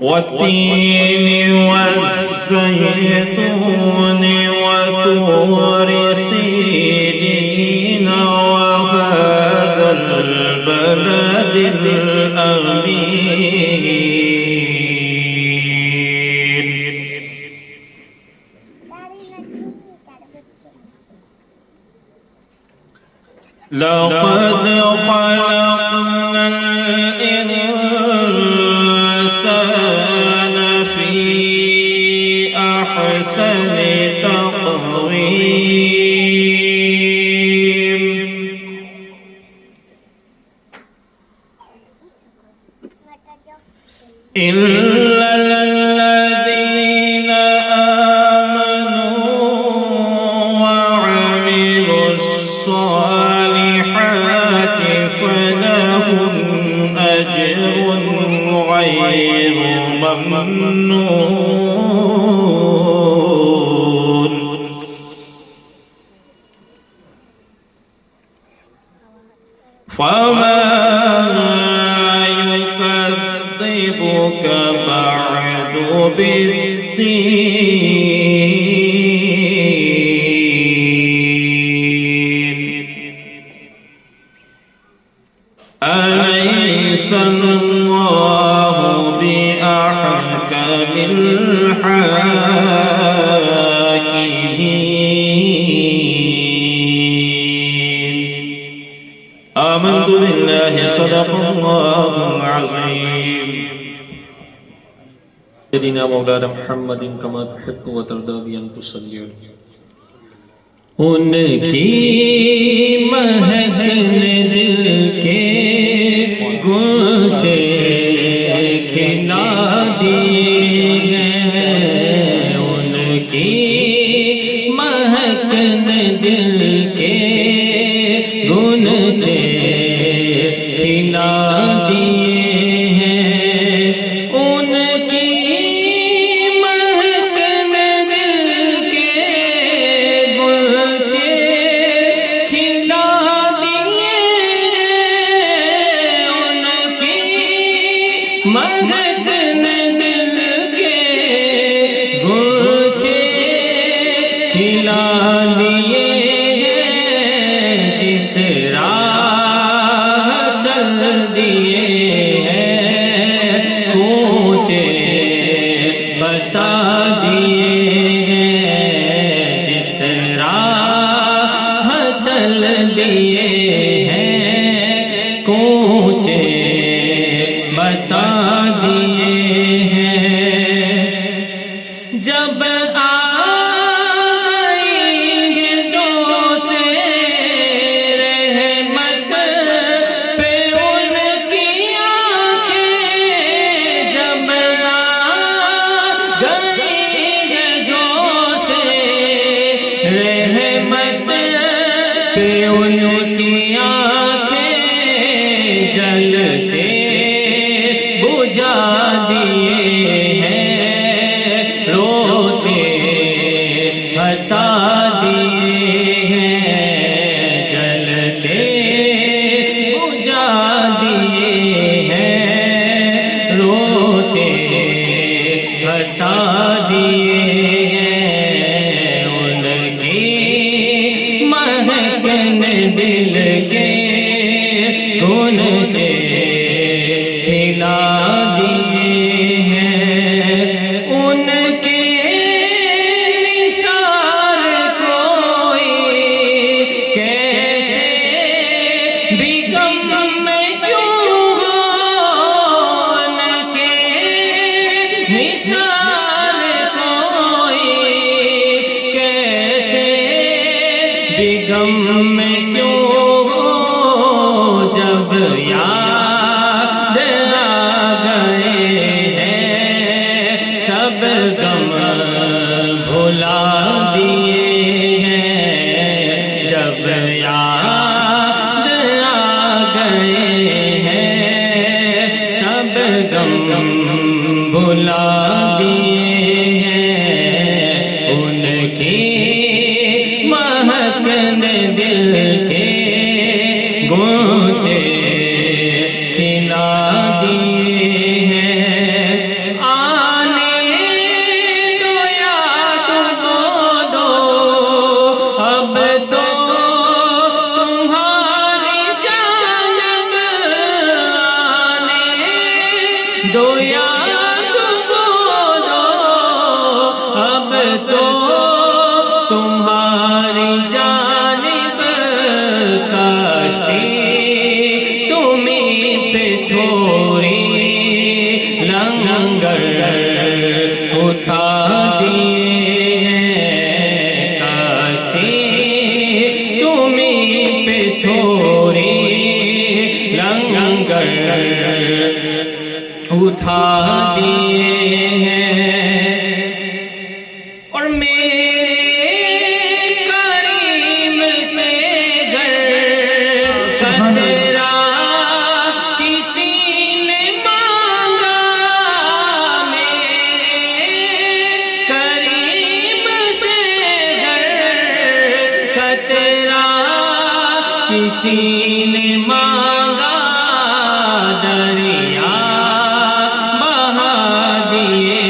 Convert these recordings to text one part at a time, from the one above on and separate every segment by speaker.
Speaker 1: والتين والزيتون وطور سينين وهذا البلد الأمين لقد خلقنا الإنسان في أحسن تقويم إلا الذين آمنوا وعملوا الصالحات فلهم أجر غير ممنون فما يكذبك بعد بالدين أليس الله بأحكم الحاكمين آمنت بالله صدق الله العظيم
Speaker 2: سيدنا مولانا محمد كما تحب وترضى بأن تصلي عليه
Speaker 1: ان کی مہک نے دل کے گونچے کھلا دیے ہیں ان کی مہک نے دل کے گونچے کھلا دیے ہیں ان کی مہک نے دل کے گونچے کھلا دیے ہیں ان کی مہک نے دل کے گونچے کھلا دیے ہیں جس راہ چل دیے ہیں کوچے بسا دیے ہیں جس راہ چل دیے ہیں کوچے بسا دیے ہیں جب ان کی آنکھیں جلتے بجھا دیے ہیں روتے ہنسا دیے ہیں جلتے بجھا دیے ہیں روتے ہنسا دیے ہیں ان کی مہک نے دل کے گونچے کھلا دیے ہیں ان کے نثار کوئی کیسے بھی غم میں کیوں ہو ان کے نثار کوئی کیسے بھی غم میں کیوں ہو جب یاد آ گئے ہیں سب غم بھلا دیے ہیں جب یاد آ گئے ہیں سب غم بھلا دیے ہیں ان کی مہک نے دل کے گونچے کھلا دیے ہیں اٹھا دیے ہیں اور میرے کریم سے گر خطرہ کسی نے مانگا، میرے کریم سے گر خطرہ کسی نے مانگا، دریا بہا دیے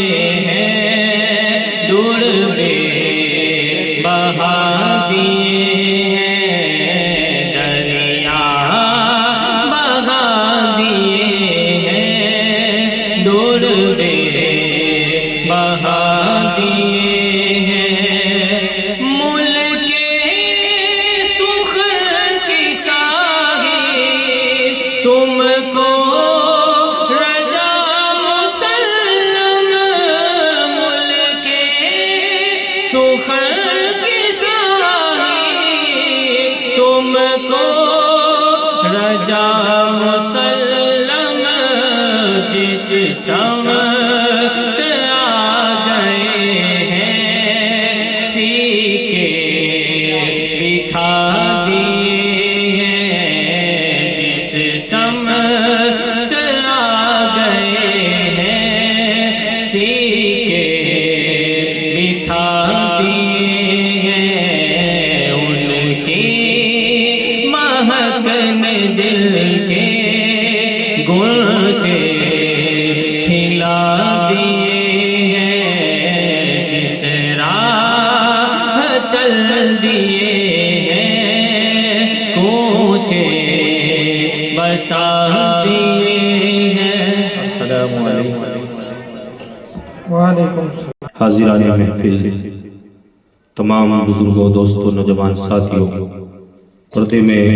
Speaker 1: ہیں، دور بے بہا دیے ہیں، دریا بہا دیے ہیں، دور بے بہا دیے ہیں، ملک سخن کی ساحل تم کو رجا مسلم، ملک سخن کی ساحل تم کو رجا مسلم، جس سمت آ گئے ہیں سیکے بکھا دیے ہیں، جس سمت آ گئے ہیں سیکے بکھا دیے ہیں، ان کی مہک نے دل کے گلچے کھلا دیے ہیں، جس راہ چل دیے ہیں کوچے بسا دیے ہیں۔ السلام علیکم۔
Speaker 3: وعلیکم السلام۔
Speaker 2: حاضران محفل، تمام بزرگوں، دوستوں، نوجوان ساتھیوں، پردے میں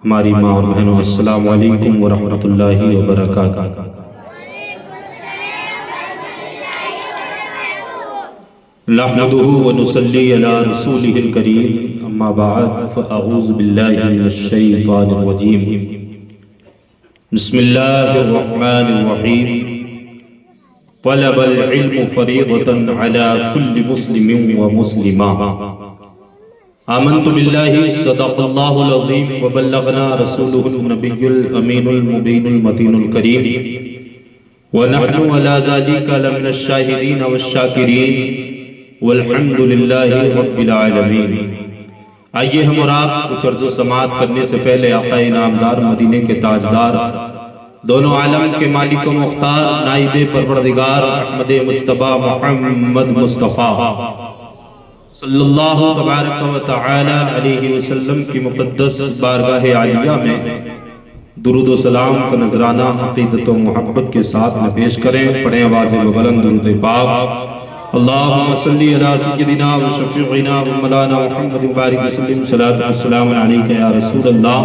Speaker 2: ہماری ماں اور بہنوں، السلام علیکم ورحمۃ اللہ وبرکاتہ۔ نحمده ونصلي على رسوله الكريم، اما بعد فاعوذ بالله من الشيطان الرجيم، بسم الله الرحمن الرحيم، طلب العلم فريضة على كل مسلم ومسلمة، آمنت بالله صدق الله العظيم وبلغنا رسوله النبي الأمين المبين المتين الكريم، ونحن على ذلك لمن الشاهدين والشاكرين والحمد للہ رب العالمین۔ آئیے ہم اور آپ کچھ عرض و سماعت کرنے سے پہلے آقا انعامدار مدینے کے تاجدار، دونوں عالم کے مالک و مختار، نائب پروردگار احمد مجتبیٰ محمد مصطفیٰ صلی اللہ تبارک و تعالی علیہ وسلم کی مقدس بارگاہ عالیہ میں درود و سلام کا نذرانہ عقیدت و محبت کے ساتھ میں پیش کریں۔ پڑھیں آواز بلند درود پاک، اللہم صلی علی سیدنا و شفیعنا و مولانا محمد بارک وسلم، صلاۃ و سلام علیک یا رسول اللہ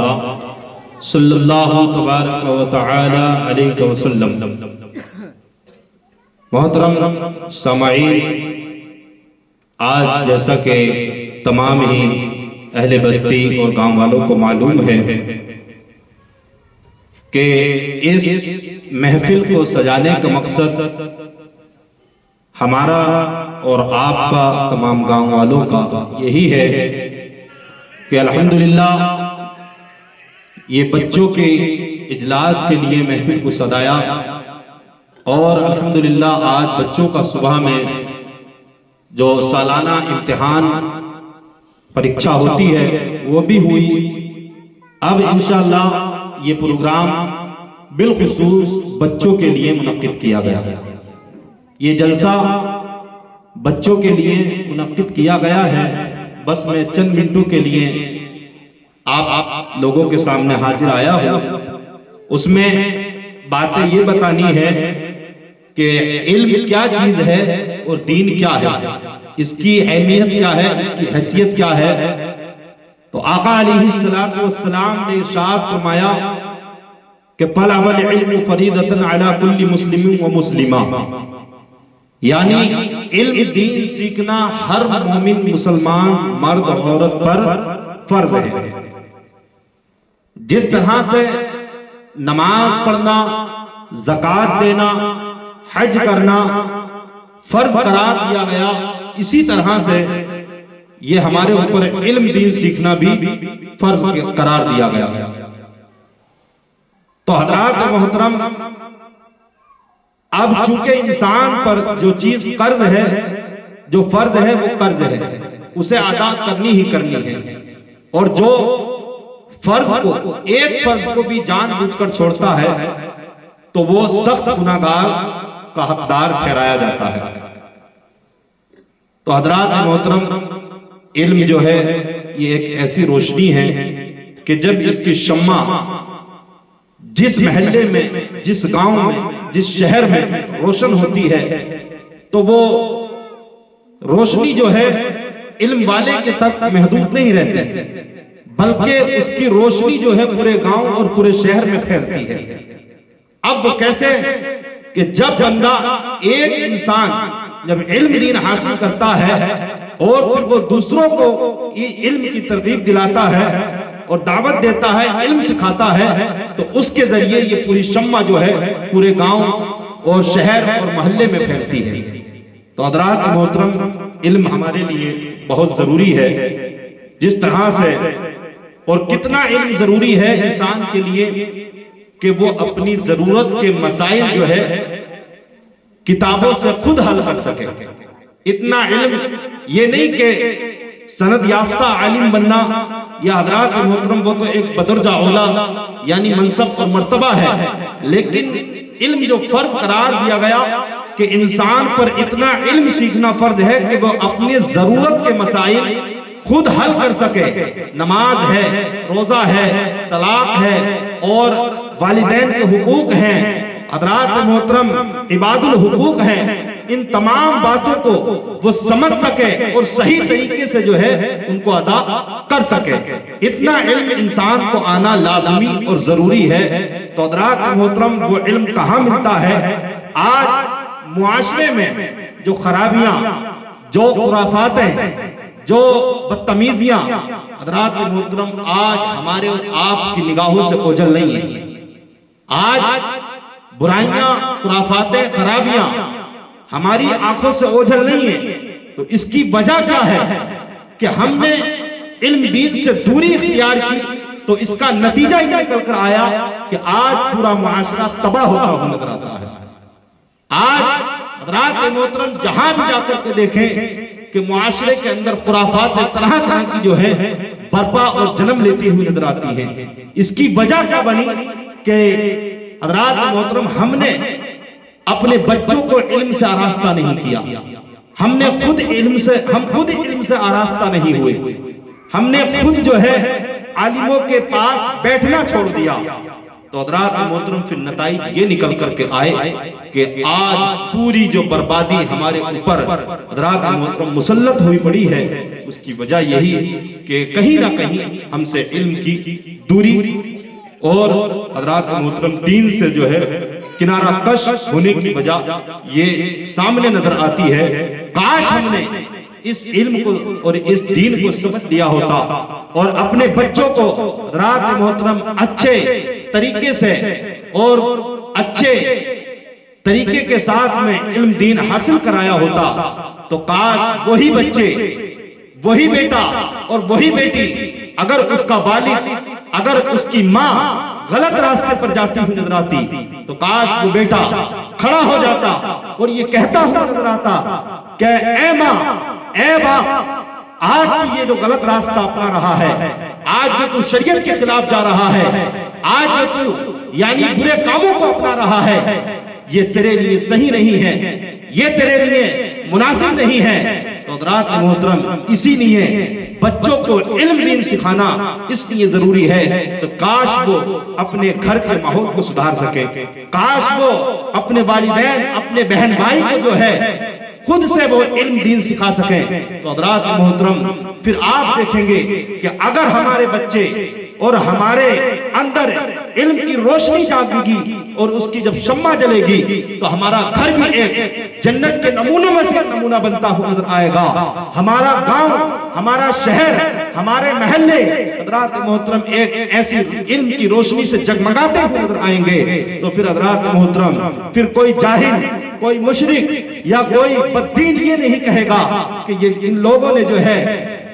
Speaker 2: صلی اللہ تبارک و تعالی علیہ وسلم۔ محترم سامعین، آج جیسا کہ تمام ہی اہل بستی اور گاؤں والوں کو معلوم ہے کہ اس محفل کو سجانے کا مقصد ہمارا اور آپ کا، تمام گاؤں والوں کا یہی ہے کہ الحمدللہ یہ بچوں کے اجلاس کے لیے محفل کو سجایا، اور الحمدللہ آج بچوں کا صبح میں جو سالانہ امتحان پریکشا ہوتی ہے وہ بھی ہوئی۔ اب انشاءاللہ یہ پروگرام بالخصوص بچوں کے لیے منعقد کیا گیا، یہ جلسہ بچوں کے لیے منعقد کیا گیا ہے۔ بس میں چند منٹوں کے لیے آپ لوگوں کے سامنے حاضر آیا ہوں، اس میں باتیں یہ بتانی ہے کہ علم کیا چیز ہے اور دین کیا ہے، اس کی اہمیت کیا ہے، اس کی حیثیت کیا ہے۔ تو آقا علیہ السلام نے ارشاد فرمایا کہ طلب العلم فریضۃ علی کل مسلم و مسلمہ، یعنی علم دین سیکھنا ہر مومن مسلمان مرد اور عورت پر فرض ہے۔ جس طرح سے نماز پڑھنا زکات دینا، حج کرنا فرض قرار دیا گیا، اسی طرح سے یہ ہمارے اوپر علم دین سیکھنا بھی فرض قرار دیا گیا۔ تو حضرات محترم، اب چونکہ انسان پر جو چیز قرض ہے، جو فرض ہے وہ قرض ہے، اسے ادا کرنی ہی کرنی ہے، اور جو فرض کو، ایک فرض کو بھی جان بوجھ کر چھوڑتا ہے تو وہ سخت گناہگار کا حقدار ٹھہرایا جاتا ہے۔ تو حضرات محترم، علم جو ہے یہ ایک ایسی روشنی ہے کہ جب اس کی شمع جس محلے میں، جس گاؤں میں، جس شہر میں روشن ہوتی ہے تو وہ روشنی جو ہے علم والے کے تک محدود نہیں رہتی، بلکہ اس کی روشنی جو ہے پورے گاؤں اور پورے شہر میں پھیلتی ہے۔ اب وہ کیسے کہ جب بندہ، ایک انسان جب علم دین حاصل کرتا ہے اور پھر وہ دوسروں کو علم کی ترغیب دلاتا ہے اور دعوت دیتا ہے، علم سکھاتا ہے، تو اس کے ذریعے یہ پوری شمع جو ہے پورے گاؤں اور شہر اور محلے میں پھیلتی ہے۔ تو حضرات محترم، علم ہمارے لیے بہت ضروری ہے، جس طرح سے، اور کتنا علم ضروری ہے انسان کے لیے کہ وہ اپنی ضرورت کے مسائل جو ہے کتابوں سے خود حل کر سکے۔ اتنا علم، یہ نہیں کہ سند یافتہ عالم بننا، یا حضرات محترم وہ تو ایک بدرجہ اولا یعنی منصب اور مرتبہ ہے، لیکن علم جو فرض قرار دیا گیا کہ انسان پر اتنا علم سیکھنا فرض ہے کہ وہ اپنی ضرورت کے مسائل خود حل کر سکے۔ نماز ہے، روزہ ہے، طلاق ہے، اور والدین کے حقوق ہیں، حضرات محترم عباد الحقوق ہیں، ان تمام باتوں کو وہ سمجھ سکے اور صحیح طریقے سے جو ہے ان کو ادا کر سکے۔ اتنا علم انسان کو آنا لازمی اور ضروری ہے۔ تو حضرات محترم، وہ علم کہاں ملتا ہے؟ آج معاشرے میں جو خرابیاں، جو خرافاتیں، جو بدتمیزیاں، حضرات محترم آج ہمارے اور آپ کی نگاہوں سے اوجھل نہیں ہیں۔ آج برائیاں، خرافاتیں، خرابیاں ہماری آنکھوں سے اوجھل نہیں ہیں۔ تو اس کی وجہ کیا ہے کہ ہم نے علم دین سے دوری اختیار کی، تو اس کا نتیجہ یہ نکل کر آیا کہ آج پورا معاشرہ تباہ ہوتا ہوا نظر آتا ہے۔ آج حضرات محترم جہاں بھی جا کر کے دیکھیں کہ معاشرے کے اندر خرافات طرح طرح کی جو ہے برپا اور جنم لیتی ہوئی نظر آتی ہیں۔ اس کی وجہ کیا بنی کہ حضرات محترم ہم نے اپنے بچوں کو علم سے آراستہ نہیں کیا، ہم خود علم سے آراستہ نہیں ہوئے، ہم نے خود جو ہے عالموں کے پاس بیٹھنا چھوڑ دیا۔ تو حضرات محترم پھر نتائج یہ نکل کر کے آئے کہ آج پوری جو بربادی ہمارے اوپر حضرات محترم مسلط ہوئی پڑی ہے، اس کی وجہ یہی کہ کہیں نہ کہیں ہم سے علم کی دوری اور حضرات محترم دین سے جو ہے کنارہ کش ہونے کی وجہ یہ سامنے نظر آتی ہے۔ کاش ہم نے اس علم کو اور اس دین کو سمجھ لیا ہوتا اور اپنے بچوں کو حضرات محترم اچھے طریقے سے اور اچھے طریقے کے ساتھ میں علم دین حاصل کرایا ہوتا، تو کاش وہی بچے، وہی بیٹا اور وہی بیٹی، اگر اس کا والد، اگر اس کی ماں غلط راستے پر جاتی ہوئی نظر آتی، تو کاش وہ بیٹا کھڑا ہو جاتا اور یہ کہتا ہوا نظر آتا کہ اے ماں، اے باپ، آج تو یہ جو غلط راستہ اپنا رہا ہے، آج جو تو شریعت کے خلاف جا رہا ہے، آج جو تو یعنی برے کاموں کو اپنا رہا ہے، یہ تیرے لیے صحیح نہیں ہے، یہ تیرے لیے مناسب نہیں ہے۔ تو حضرات محترم اسی لیے بچوں کو علم دین سکھانا اس لیے ضروری ہے تو کاش وہ اپنے گھر کے ماحول کو سدھار سکے، کاش وہ اپنے والدین، اپنے بہن بھائی کو جو ہے خود سے وہ علم دین سکھا سکیں۔ تو حضرات محترم پھر آپ دیکھیں گے کہ اگر ہمارے بچے
Speaker 3: اور ہمارے اندر علم کی روشنی جاگے گی اور اس کی جب شمع جلے گی تو ہمارا گھر بھی ایک جنت کے نمونوں میں سے نمونہ بنتا ہوا نظر آئے گا. ہمارا گاؤں، ہمارا شہر، ہمارے محلے حضرات محترم ایک ایسی علم کی روشنی سے جگمگاتے ہوئے نظر آئیں گے. تو پھر حضرات محترم پھر کوئی جاہل، کوئی مشرک یا کوئی بددین یہ نہیں کہے گا کہ یہ ان لوگوں نے جو ہے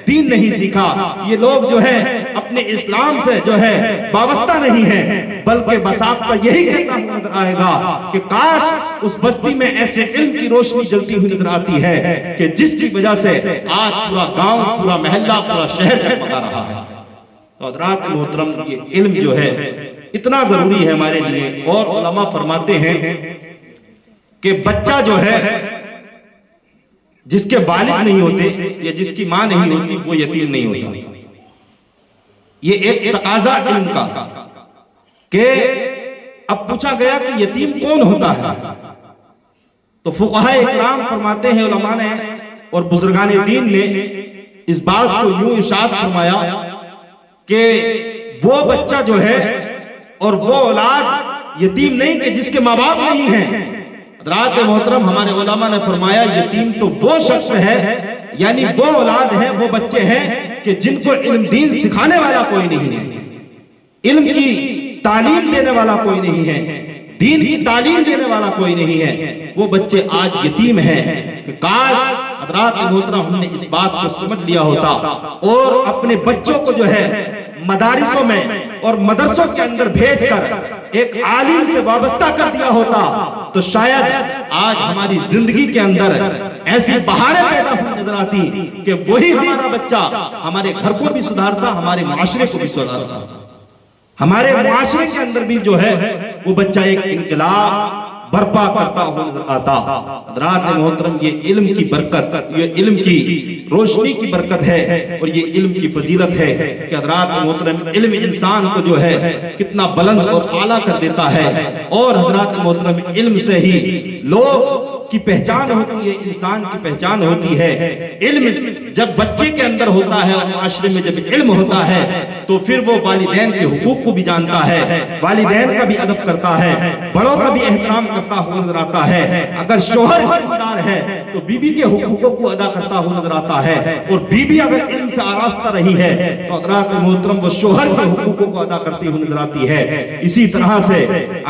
Speaker 3: دین نہیں سیکھا، یہ لوگ جو ہے اپنے اسلام سے جو ہے وابستہ نہیں ہیں، بلکہ بساختہ یہی کہتا ہوا نظر آئے گا کہ کاش اس بستی میں ایسے علم کی روشنی جلتی ہوئی نظر آتی ہے کہ جس کی وجہ سے آج پورا گاؤں، پورا محلہ، پورا شہر جگمگا رہا ہے. تو حضرات محترم یہ علم جو ہے اتنا ضروری ہے ہمارے لیے. اور علماء فرماتے ہیں کہ بچہ جو ہے جس کے والد نہیں ہوتے یا جس کی ماں نہیں ہوتی وہ یتیم نہیں ہوتا. یہ ایک تقاضا علم کا کہ اب پوچھا گیا کہ یتیم کون ہوتا ہے، تو فقہاء اکرام فرماتے ہیں، علماء نے اور بزرگان دین نے اس بات کو یوں ارشاد فرمایا کہ وہ بچہ جو ہے اور وہ اولاد یتیم نہیں کہ جس کے ماں باپ نہیں ہیں. حضرات محترم ہمارے علماء نے فرمایا یتیم تو وہ شخص ہے، یعنی وہ اولاد ہے، وہ بچے ہیں کہ جن کو علم دین سکھانے والا کوئی نہیں ہے، علم کی تعلیم دینے والا کوئی نہیں ہے، دین کی تعلیم دینے والا کوئی نہیں ہے. وہ بچے آج یتیم ہیں. کہ کاش حضرات محترم ہم نے اس بات کو سمجھ لیا ہوتا اور اپنے بچوں کو جو ہے مدارسوں میں اور مدرسوں کے اندر بھیج کر ایک عالم سے وابستہ کر دیا ہوتا تو شاید آج ہماری زندگی کے اندر ایسی بہاریں پیدا ہوئی نظر آتی کہ وہی ہمارا بچہ ہمارے گھر کو بھی سدھارتا، ہمارے معاشرے کو بھی سدھارتا. ہمارے معاشرے کے اندر بھی جو ہے وہ بچہ ایک انقلاب برپا کرتا ہوا نظر آتا. حضرات محترم یہ علم کی برکت، یہ علم کی روشنی کی برکت ہے اور یہ علم کی فضیلت ہے کہ حضرات محترم علم انسان کو جو ہے کتنا بلند اور اعلیٰ کر دیتا ہے. اور حضرات محترم علم سے ہی لوگ کی پہچان ہوتی ہے، انسان کی پہچان ہوتی ہے. علم جب بچے کے اندر ہوتا ہے اور معاشرے میں جب علم ہوتا ہے تو پھر وہ والدین کے حقوق کو بھی جانتا ہے، والدین کا بھی ادب کرتا ہے، بڑوں کا بھی احترام کرتا ہوا نظر آتا ہے. اگر شوہر ذمہ ہے تو بیوی کے حقوقوں کو ادا کرتا ہوا نظر آتا ہے، اور بیوی اگر علم سے آراستہ رہی ہے تو حضرات محترم وہ شوہر کے حقوقوں کو ادا کرتی ہوئی نظر آتی ہے. اسی طرح سے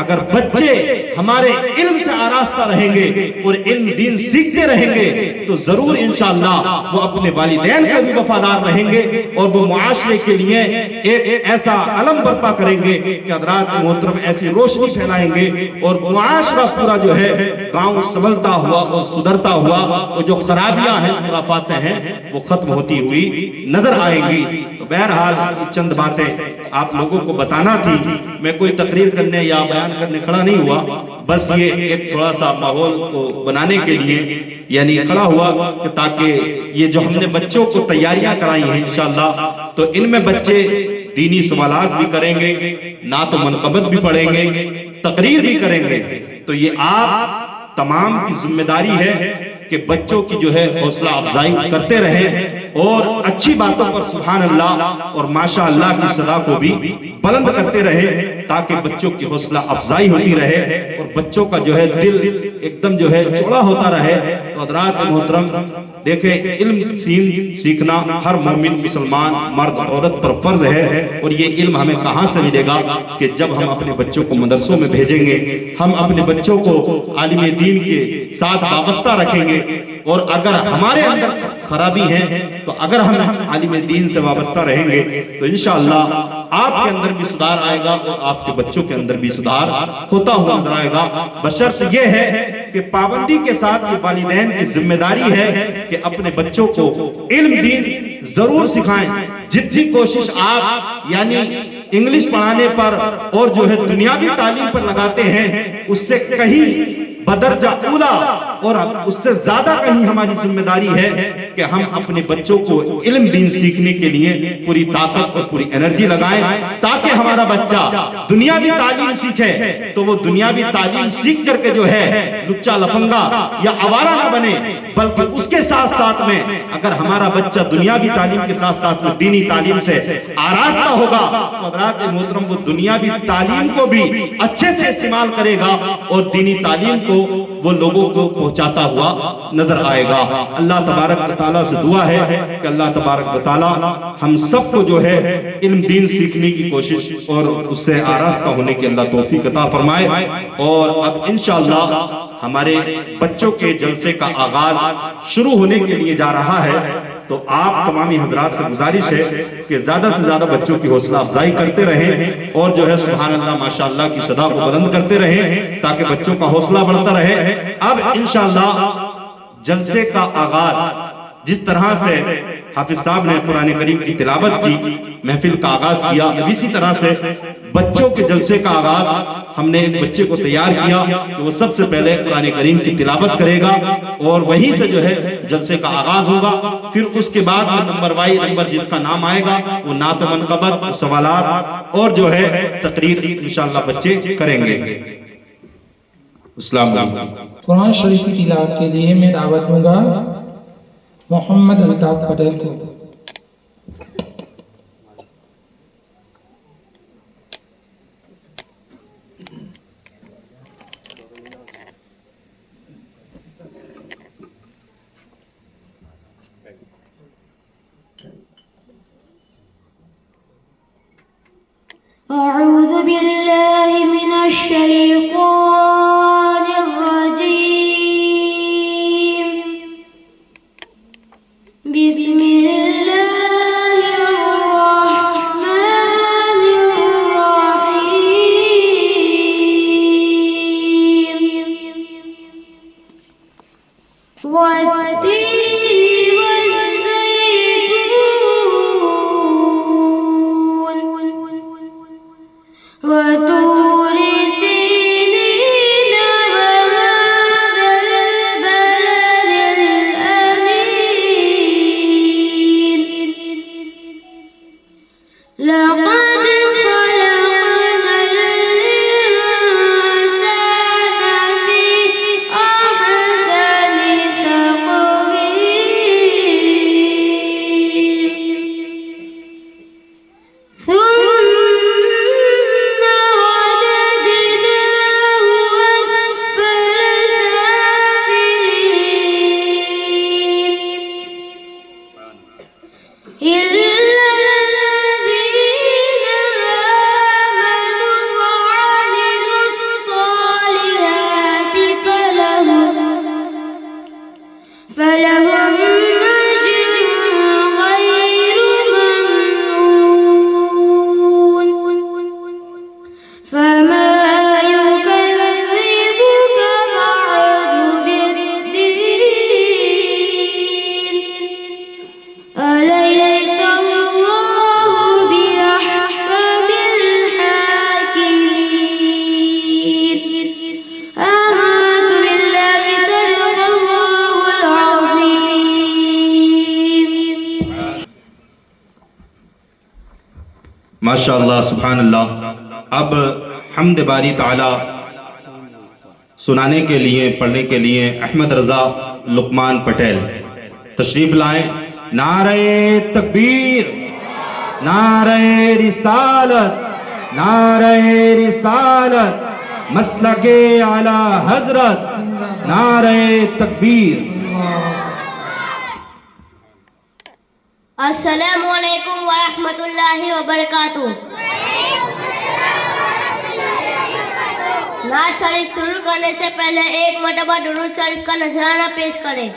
Speaker 3: اگر بچے ہمارے علم سے آراستہ رہیں گے اور علم دین سیکھتے رہیں گے تو ضرور انشاءاللہ وہ اپنے والدین کے بھی وفادار رہیں گے اور وہ معاشرے کے لیے ایک ایسا علم برپا کریں گے کہ حضرات محترم ایسی روشنی پھیلائیں گے اور معاشرہ پورا جو ہے گاؤں سنبھلتا ہوا اور سدھرتا ہوا اور جو خرابیاں ہیں، خرافات ہیں، وہ ختم ہوتی ہوئی نظر آئیں گی. تو بہرحال یہ چند باتیں آپ لوگوں کو بتانا تھی. میں کوئی تقریر کرنے یا بیان کرنے کھڑا نہیں ہوا، بس یہ ایک تھوڑا سا ماحول کو بنانے کے لیے یعنی کھڑا ہوا کہ تاکہ یہ جو ہم نے بچوں کو تیاریاں کرائی ہیں انشاءاللہ تو ان میں بچے دینی سوالات بھی کریں گے، نعت و منقبت بھی پڑھیں گے، تقریر بھی کریں گے. تو یہ آپ تمام کی ذمہ داری ہے کہ بچوں کی جو ہے حوصلہ افزائی کرتے رہیں اور اچھی باتوں پر سبحان اللہ اور ماشاء اللہ کی صدا کو بھی بلند کرتے رہیں تاکہ بچوں کی حوصلہ افزائی ہوتی رہے اور بچوں کا جو ہے دل ایک دم جو ہے چوڑا ہوتا رہے. تو حضرات محترم دیکھیں علم سیکھنا ہر مومن مسلمان مرد عورت پر فرض ہے. اور یہ علم ہمیں کہاں سے ملے گا کہ جب ہم اپنے بچوں کو مدرسوں میں بھیجیں گے، ہم اپنے بچوں کو عالم دین کے ساتھ وابستہ رکھیں گے. اور اگر ہمارے اندر خرابی ہے تو اگر ہم عالم دین سے وابستہ رہیں گے تو انشاءاللہ آپ کے اندر بھی سدھار آئے گا اور آپ کے بچوں کے اندر بھی سدھار ہوتا ہوا نظر آئے گا. بشرط یہ ہے کہ پابندی کے ساتھ یہ والدین کی ذمہ داری ہے کہ اپنے بچوں کو علم دین ضرور سکھائیں. جتنی کوشش آپ یعنی انگلش پڑھانے پر اور جو ہے دنیاوی تعلیم پر لگاتے ہیں اس سے کہیں بدرجہ اولا اور اس سے زیادہ کہیں ہماری ذمہ داری ہے کہ ہم اپنے بچوں کو علم دین سیکھنے کے لیے پوری طاقت اور پوری انرجی لگائیں، تاکہ ہمارا بچہ دنیاوی تعلیم سیکھے تو وہ دنیاوی تعلیم سیکھ کر کے جو ہے لچا لفنگا یا آوارہ نہ بنے، بلکہ اس کے ساتھ ساتھ میں اگر ہمارا بچہ دنیاوی تعلیم کے ساتھ ساتھ میں دینی تعلیم سے آراستہ ہوگا تو حضرات محترم وہ دنیاوی تعلیم کو بھی اچھے سے استعمال کرے گا اور دینی تعلیم کو وہ لوگوں کو پہنچاتا ہوا نظر آئے گا۔ اللہ تبارک و تعالیٰ سے دعا ہے کہ اللہ تبارک و تعالیٰ ہم سب کو جو ہے علم دین سیکھنے کی کوشش اور اس سے آراستہ ہونے کی اللہ توفیق عطا فرمائے۔ اور اب انشاءاللہ ہمارے بچوں کے جلسے کا آغاز شروع ہونے کے لیے جا رہا ہے، تو آپ تمامی حضرات سے گزارش ہے کہ زیادہ سے زیادہ بچوں کی حوصلہ افزائی کرتے رہیں اور جو ہے سبحان اللہ ماشاءاللہ کی صدا کو بلند کرتے رہیں تاکہ بچوں کا حوصلہ بڑھتا رہے۔ اب انشاءاللہ جلسے کا آغاز جس طرح سے حافظ صاحب نے قرآن کریم کی تلاوت کی، محفل کا آغاز کیا، اب اسی طرح سے بچوں کے جلسے کا آغاز ہم نے ایک بچے کو تیار کیا کہ وہ سب سے پہلے قرآن کریم کی تلاوت کرے گا اور وہیں سے جو ہے جلسے کا آغاز ہوگا۔ پھر اس کے بعد نمبر وائی نمبر جس کا نام آئے گا وہ نعت و منقبت، سوالات اور جو ہے تقریر انشاءاللہ بچے کریں گے۔ السلام علیکم۔
Speaker 4: قرآن شریف کی تلاوت کے لیے میں دعوت دوں گا محمد الطاف پٹیل کو۔
Speaker 5: أعوذ بالله من الشيطان الرجيم. بسم الله الرحمن الرحيم. والتين والزيتون وطور سينين وهذا البلد الأمين. لقد خلقنا الإنسان في أحسن تقويم. ثم فلهم أجر غير ممنون. فما يكذبك بعد بالدين. أليس الله بأحكم الحاكمين. آمنت بالله صدق الله العظيم.
Speaker 3: ماشاءاللہ سبحان اللہ۔ اب حمد باری تعالی سنانے کے لیے پڑھنے کے لیے احمد رضا لقمان پٹیل تشریف لائیں۔ نعرہ تکبیر، نعرہ رسالت، نعرہ رسالت، مسلک اعلی حضرت، نعرہ تکبیر۔
Speaker 5: السلام علیکم ورحمۃ اللہ وبرکاتہ۔ نعت شریف شروع کرنے سے پہلے ایک مرتبہ درود شریف کا نذرانہ پیش کریں۔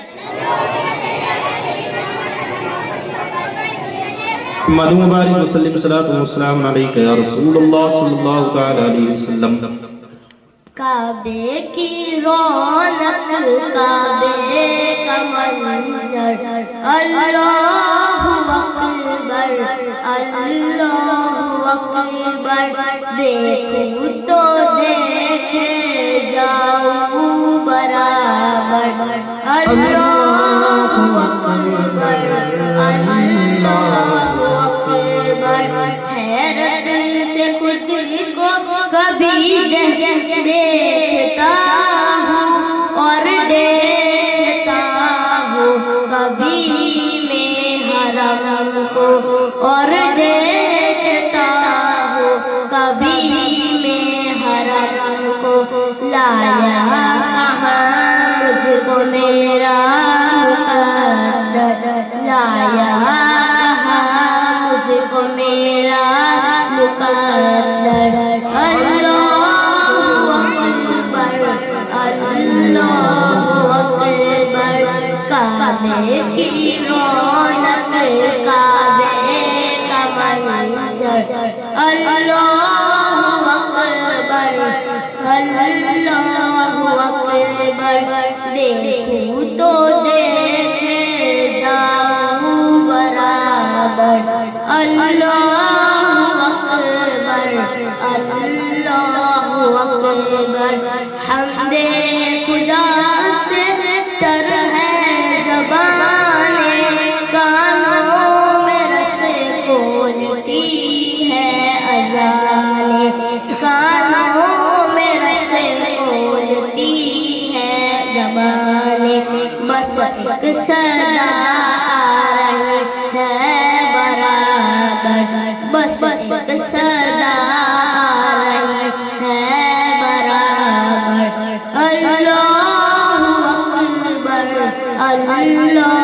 Speaker 3: محمد مبارک وسلم صلاۃ والسلام علیک یا رسول اللہ صلی اللہ تعالی علیہ وسلم۔
Speaker 5: کعبے کی رونق، کعبے کا منظر، اللہ اکبر، اللہ اکبر، دیکھوں تو دیکھے جاؤں برابر۔ حیرت سے خود کو کبھی دیکھتا ہوں اور دیکھتا ہوں کبھی میں حرم کو اور دیکھتا ہوں کبھی میں حرم کو لایا کہاں مجھ کو میرا مقدر لایا مجھ کو میرا مقدر اللہ اکبر اللہ اکبر کعبے کی رونق کعبے کا منظر اللہ اکبر اللہ اکبر دیکھوں تو دیکھے جاؤں برابر اللہ اکبر اللہ اکبر حمد خدا سے تر ہے زبان کانوں میں رس کھولتی ہے اذان کانوں میں رس کھولتی ہے زبان بس ایک صدا آ رہی ہے برابر بس ایک صدا آ رہی ہے برابر اللہ اکبر اللہ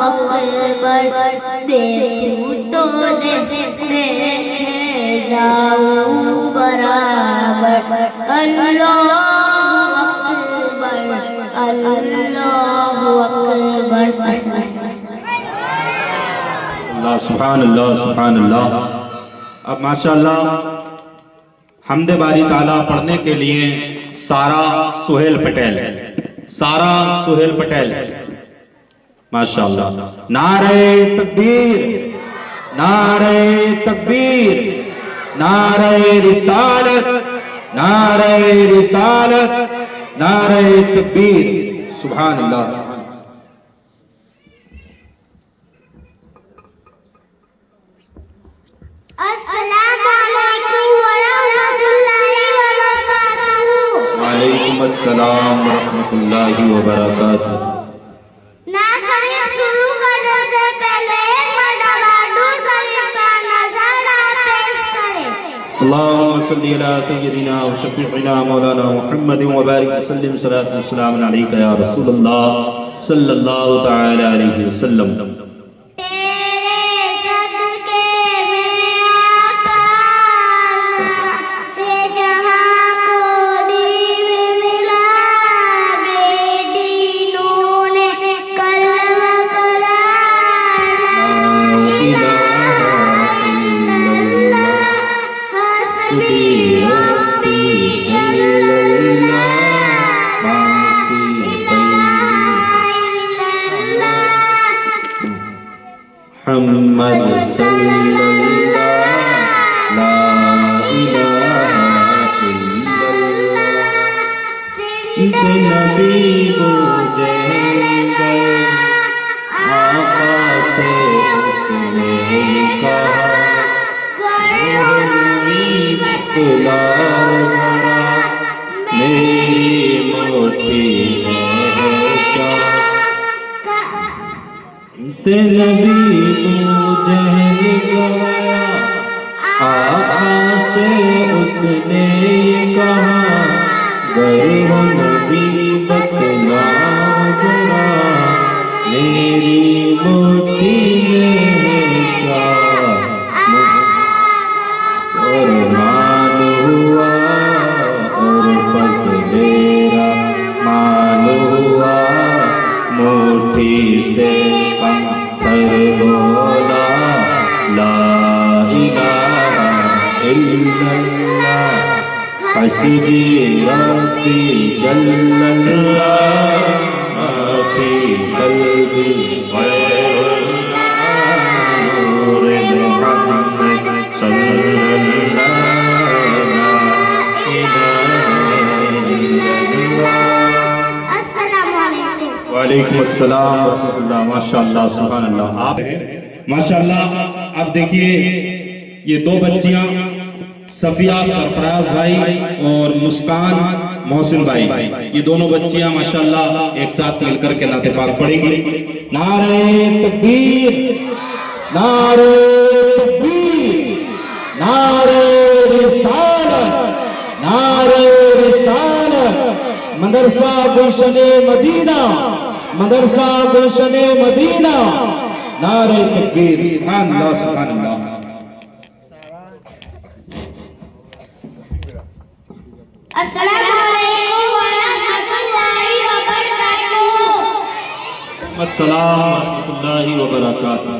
Speaker 5: اکبر دیکھوں تو دیکھے جاؤں برابر اللہ اکبر اللہ اکبر
Speaker 3: اللہ سبحان اللہ سبحان اللہ. اب ماشاءاللہ حمد باری تعالیٰ پڑھنے کے لیے سارا سہیل پٹیل ماشاءاللہ. نعرہ تکبیر نعرہ تکبیر نعرہ رسالت نعرہ رسالت نعرہ تکبیر. سبحان اللہ.
Speaker 5: السلام علیکم ورحمۃ اللہ وبرکاتہ.
Speaker 3: وعلیکم السلام ورحمۃ اللہ وبرکاتہ.
Speaker 5: نعت شریف شروع کرنے سے پہلے ایک مرتبہ درود شریف کا نظارہ پیش کریں.
Speaker 3: اللهم صل على سيدنا وشفيعنا مولانا محمد وبارك وسلم صلاة والسلام عليك يا رسول الله صلى الله تعالى عليه وسلم.
Speaker 5: تیرے صدقے میں آقا یہ جہاں کو دین ملا بے دینوں نے کلمہ پڑھا لا الہ الا اللہ حسبی ربی جل اللہ ما فی
Speaker 3: محمد صلی اللہ لا الہ الا اللہ. نبی کو جہل کر آقا سے اس نے کہا بتلا ذرا میری مٹھی میں ہے کیا. نبی کو جہل گوایا آقا سے اس نے کہا گر ہو نبی بتلا ذرا میری مٹھی میں ہے کیا. قربان ہوا اور فضل رحمان ہوا مٹھی سے پتھر بولا لا الہ الا اللہ حسبی ربی جل اللہ ما فی قلبی غیر اللہ نور محمد صلی اللہ لا الہ الا اللہ.
Speaker 5: السلام علیکم.
Speaker 2: वालेकुम अस्सलाम वरहमतुल्लाह। माशाअल्लाह सुभान अल्लाह। आप
Speaker 3: माशाल्लाह आप देखिए ये दो बच्चियां सफिया सरफराज भाई और मुस्कान मोहसिन भाई, ये दोनों बच्चियां माशाल्लाह एक साथ मिलकर के नाते पाक पढ़ेंगी। नारे तकबीर, नारे तकबीर, नारे रिसालत, नारे रिसालत। मदरसा गुलशने मदीना, मदरसा गुलशने मदीना, नारे तकबीर। सुभान अल्लाह, सुभान अल्लाह।
Speaker 5: अस्सलामु अलैकुम व रहमतुल्लाहि व बरकातुहू।
Speaker 2: अस्सलाम वरहमतुल्लाहि व बरकातुहू।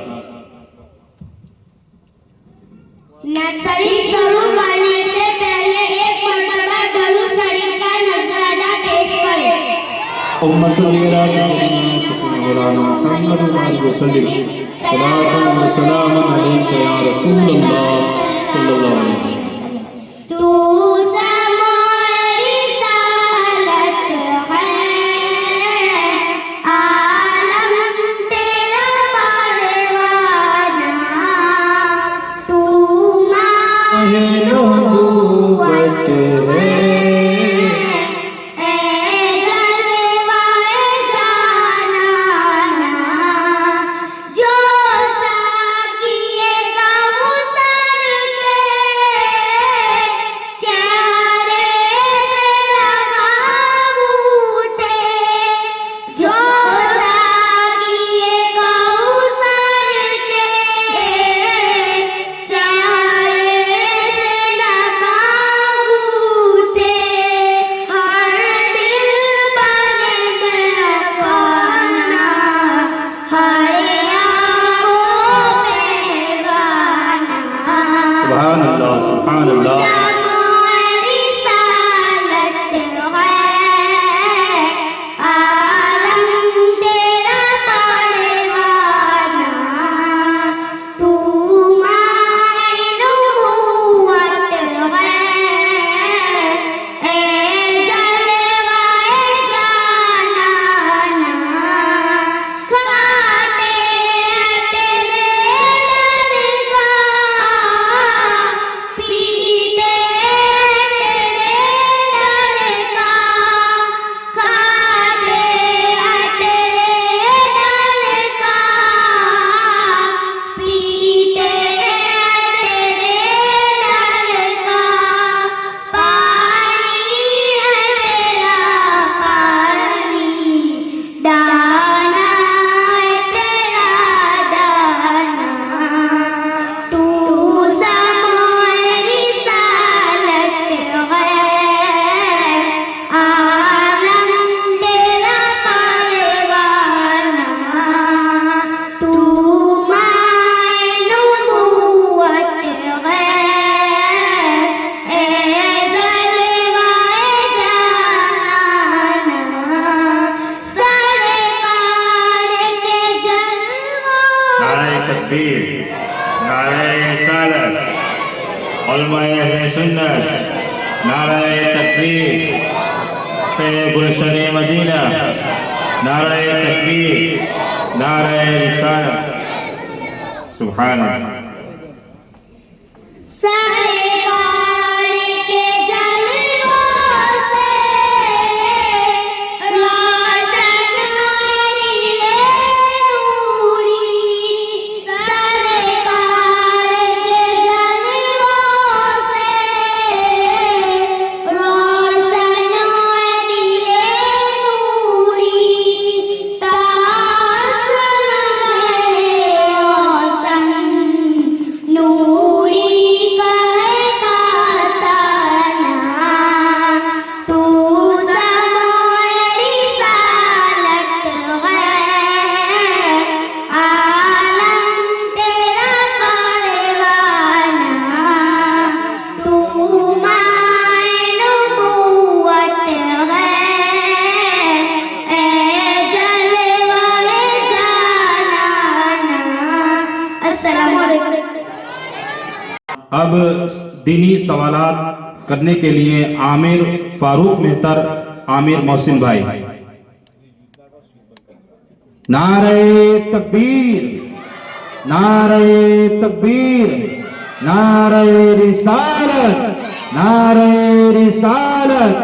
Speaker 5: नर्सरी शुरू करने से पहले एक मरतबा दरूद शरीफ का नजराना पेश करें।
Speaker 2: اللهم صل على سيدنا مولانا محمد وعلى وسلم صلاة وسلام عليك يا رسول الله صلى الله عليه وسلم।
Speaker 5: तू हमारी सालत है, आलम तेरा परवाना, तू माहे नबूवत है, ए जलवाए जानाना, जो साकिए कौसर के चेहरे से लगा उठे, जो साकिए कौसर के चेहरे से लगा उठे, हर दिल बने में पाना, हर आँखों में गाना।
Speaker 2: सुभान अल्लाह, सुभान अल्लाह।
Speaker 5: हमारी सालत है, आलम तेरा परवाना, तू माए नबूवत है, ए जलवाए जानाना, खाते तेरे दरगाह, पीते तेरे दरगाह, खाते तेरे दरगाह, पीते तेरे दरगाह, पानी है तेरा पानी, दाना है तेरा दाना, तू हमारी सालत है, आलम तेरा परवाना, तू माए नबूवत है, ए जलवाए जानाना, सरकार के जलवों
Speaker 2: नारे तकबीर, नारे रिसालत, उलमाए अहले सुन्नत, नारे तकबीर, पे गुलशने मदीना, नारे तकबीर, नारे रिसालत। सुभान अल्लाह।
Speaker 5: सरकार के जलवों से रोशन नीले नूरी, सरकार के जलवों से रोशन नीले नूरी, तासन है रोशन नूरी कहता सना, तू हमारी सालत है, आलम तेरा परवाना, तू माए नबूवत है, ए जलवाए जानाना। अस्सलामु अलैकुम।
Speaker 3: अब दीनी सवालात करने के लिए आमिर फारूक मेहतर, आमिर मोहसिन भाई। नारे तकबीर, नारे तकबीर, नारे रिसालत, नारे रिसालत।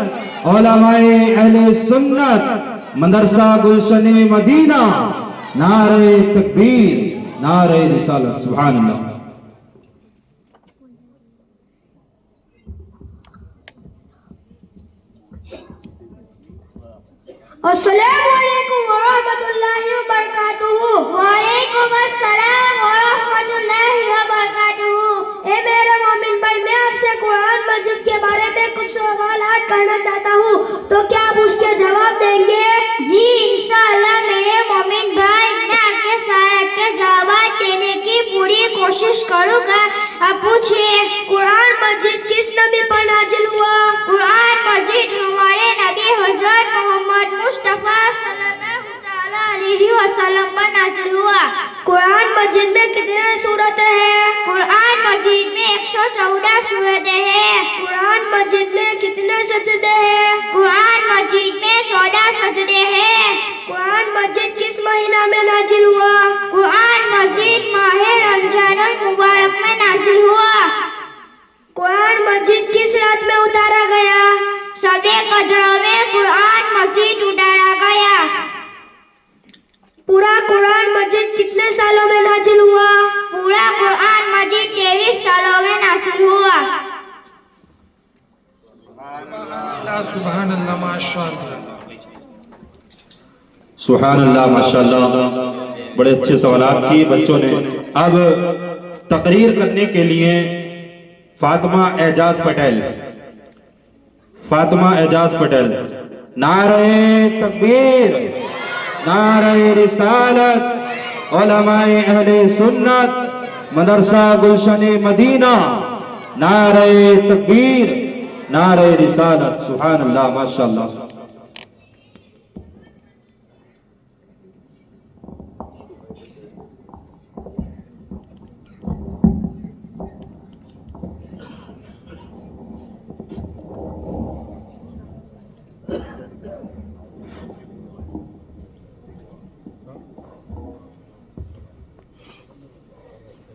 Speaker 3: उलमाए अहले सुन्नत मदरसा गुलशन मदीना, नारे तकबीर, नारे रिसालत। सुभान अल्लाह।
Speaker 5: अस्सलामुअलैकुम वरहमतुल्लाहि वबरकातुहू। वालेकुम अस्सलाम वरहमतुल्लाहि वबरकातुहू। ए मेरे मोमिन भाई, मैं आपसे कुरान मजीद के बारे में कुछ सवालात करना चाहता हूँ, तो क्या आप उसके जवाब देंगे? जी इंशाअल्लाह मेरे मोमिन भाई, मैं आपके सारे के जवाब देने की पूरी कोशिश करूँगा। आप पूछिए, कुरान मजीद किस नबी पर नाजिल हुआ? कुरान मजीद हमारे नबी हजरत मोहम्मद मुस्तफा सल्लल्लाहु तआला अलैहि वसल्लम पर नाज़िल हुआ। कुरान मजीद में कितने सूरतें हैं? कुरान मजीद में 114 सूरतें हैं। कुरान मजीद में कितने सजदे हैं? कुरान मजीद में 14 सजदे हैं। कुरान मजीद किस महीना में नाज़िल हुआ? कुरान मजीद माह रमजान मुबारक में नाज़िल हुआ। कुरान मजीद किस रात में उतारा गया? शब-ए कद्र में कुरान मजीद उतारा गया। पूरा कुरान मजीद कितने सालों में नाजिल हुआ? पूरा कुरान मजीद 23 सालों में नाजिल हुआ।
Speaker 4: सुभान अल्लाह माशाअल्लाह।
Speaker 3: सुभान अल्लाह माशाअल्लाह। बड़े अच्छे सवालात किए बच्चों ने। अब तकरीर करने के लिए फातिमा एजाज पटेल, फातिमा एजाज पटेल। नारे तकबीर, नारे रिसालत, उलमाए अहले सुन्नत मदरसा गुलशन मदीना, नारे तकबीर, नारे रिसालत। सुभान अल्लाह माशाअल्लाह।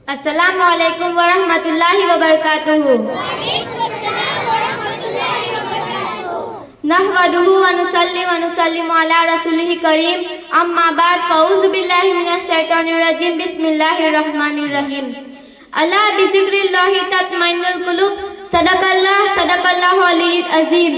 Speaker 5: अस्सलामु अलैकुम वरहमतुल्लाहि वबरकातुहू। नहमदुहु व नुसल्ली व नुसल्लिमु अला रसूलिहि करीम, अम्मा बाद, फ़ऊज़ु बिल्लाहि मिनश शैतानिर रजीम, बिस्मिल्लाहिर रहमानिर रहीम। अला बिज़िक्रिल्लाहि तत्मइन्नुल कुलूब, सदक़ल्लाहु अलीयुल अज़ीम।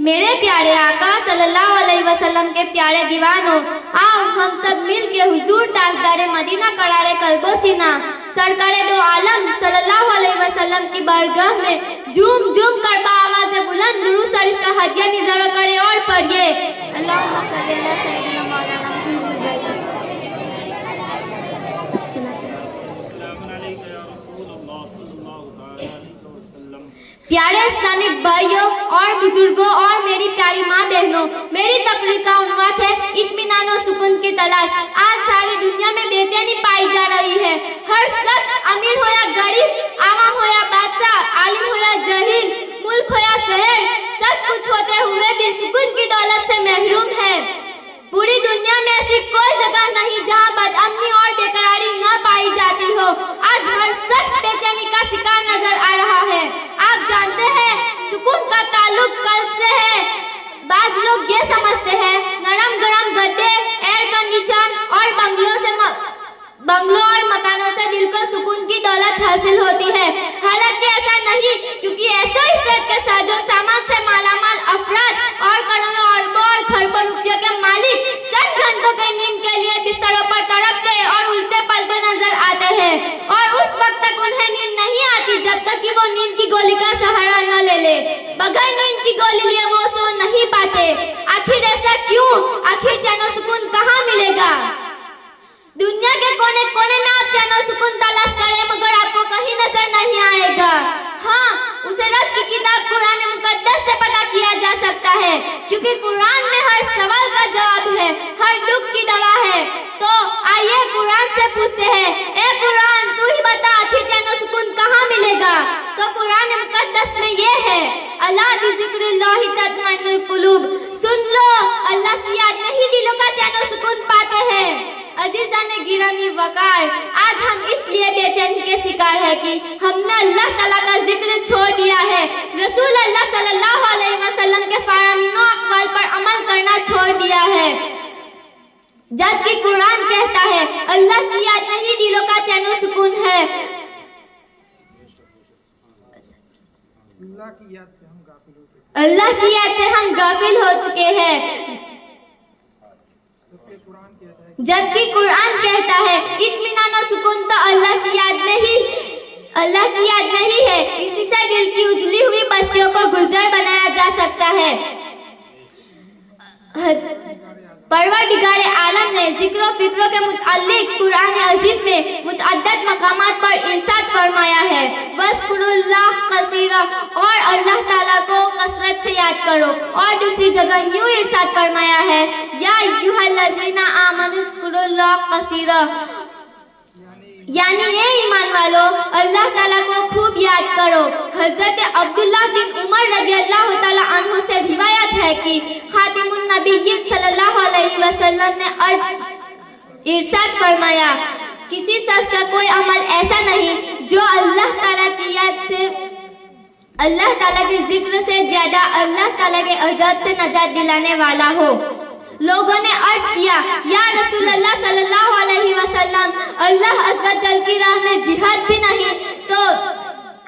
Speaker 5: मेरे प्यारे आका सल्लल्लाहु अलैहि वसल्लम के प्यारे दीवानों, आओ हम सब मिल के हुजूर ताजदारे मदीना करारे कल्बो सीना सरकारे दो आलम सल्लल्लाहु अलैहि वसल्लम की बारगाह में झूम झूम कर बाआवाज़ बुलंद दुरूद शरीफ का हदिया निज़ारा करे और पढ़िए। अल्लाहुम्मा सल्ली अला सय्यिदिना मौलाना प्यारे इस्लामिक भाइयों और बुजुर्गों और मेरी प्यारी माँ बहनों, मेरी तकरीर का उन्वान है इत्मीनान और सुकून की तलाश। आज सारी दुनिया में बेचैनी पाई जा रही है। हर शख्स, अमीर हो या गरीब, आवाम हो या बादशाह, आलिम हो या जहील, मुल्क हो या शहर, सब कुछ होते हुए भी सुकून की दौलत से महरूम है। पूरी दुनिया में ऐसी कोई जगह नहीं जहाँ बदअमनी और बेकरारी न पाई जाती हो। आज हर शख्स बेचैनी का शिकार नजर आ रहा है। आप जानते हैं सुकून का ताल्लुक कल्ब से है। बाज लोग ये समझते हैं नरम गरम गद्दे, एयर कंडीशन और बंगलों और मकानों से दिल को सुकून की दौलत हासिल होती है। हालांकि ऐसा नहीं, क्योंकि ऐसे स्टेट के साजो सामान से मालामाल अफराद और करोड़ों अरबों और खरबों रुपयों के मालिक चंद घंटों की नींद के लिए बिस्तरों पर तड़पते और उल्टे पलटे नजर आते हैं, और उस वक्त तक उन्हें नींद नहीं आती जब तक कि वो नींद की गोली का सहारा न ले ले। बगैर नींद की गोली लिए वो सो नहीं पाते। आखिर ऐसा क्यों? आखिर चैन और सुकून कहाँ मिलेगा? दुनिया के कोने कोने में आप चैन और सुकून तलाश करें, मगर आपको कहीं नजर नहीं आएगा। हाँ, उसे रब की किताब कुरान मुकद्दस से पता किया जा सकता है, क्योंकि कुरान में हर सवाल का जवाब है, हर दुख की दवा है। तो आइए कुरान से पूछते हैं, ए कुरान तू ही बता आखिर चैन और सुकून कहाँ मिलेगा? तो कुरान मुकद्दस में ये है, अला बिज़िक्रिल्लाहि तत्मइन्नुल कुलूब, सुन लो, अल्लाह की याद में ही दिलों का चैन और सुकून पाते हैं। अजीजान गिरामी वकार, आज हम इसलिए बेचैनी के शिकार है कि हमने अल्लाह ताला का जिक्र छोड़ दिया है। रसूल अल्लाह सल्लल्लाहु अलैहि वसल्लम के फरमानों अक़वाल पर अमल करना छोड़ दिया है, जबकि कुरान कहता है अल्लाह की याद में ही दिलों का चैन और सुकून है। अल्लाह की याद से हम गाफिल हो चुके हैं, जबकि कुरान कहता है इत्मीनान और सुकून तो अल्लाह की याद में ही है। इसी से दिल की उजली हुई बस्तियों को गुलजार बनाया जा सकता है। परवरदिगार आलम ने जिक्र और फिक्र के मुताल्लिक कुरान अजीम में मुतअद्दिद मकामात पर इरशाद फरमाया है, वज़्कुरुल्लाह कसीरा, और अल्लाह ताला को कसरत से याद करो। और दूसरी जगह यूं इरशाद फरमाया है, या अय्युहल्लज़ीना आमनु ज़्कुरुल्लाह कसीरा, यानी ये ईमान वालों अल्लाह ताला को खूब याद करो। हजरत अब्दुल्लाह बिन उमर रज़ियल्लाहु ताला अन्हु से रिवायत है कि खातिमुन नबिय्यीन सल्लल्लाहु अलैहि वसल्लम ने इरशाद फरमाया, किसी शख्स का कोई अमल ऐसा नहीं जो अल्लाह ताला की याद से, अल्लाह ताला के जिक्र से ज्यादा अल्लाह ताला के अज़ाब से नजात दिलाने वाला हो। लोगों ने अर्ज किया, या रसूल अल्लाह सल्लल्लाहु अलैहि वसल्लम, अल्लाह अज़्ज़ व जल की राह में जिहाद भी नहीं? तो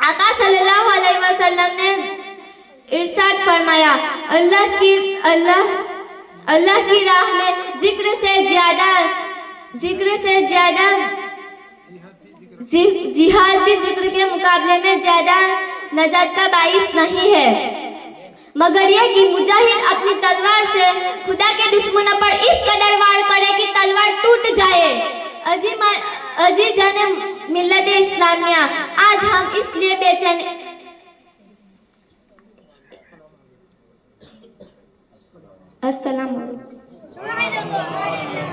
Speaker 5: आका सल्लल्लाहु अलैहि वसल्लम ने इरशाद फरमाया, अल्लाह की राह में जिक्र से ज्यादा जिहाद भी जिक्र के मुकाबले में ज्यादा नजात का बाइस नहीं है, मगर यह कि मुजाहिद अपनी तलवार से खुदा के दुश्मनों पर इस कदर वार करे कि तलवार टूट जाए। अजीजाने मिल्लत इस्लामिया, आज हम इसलिए बेचैन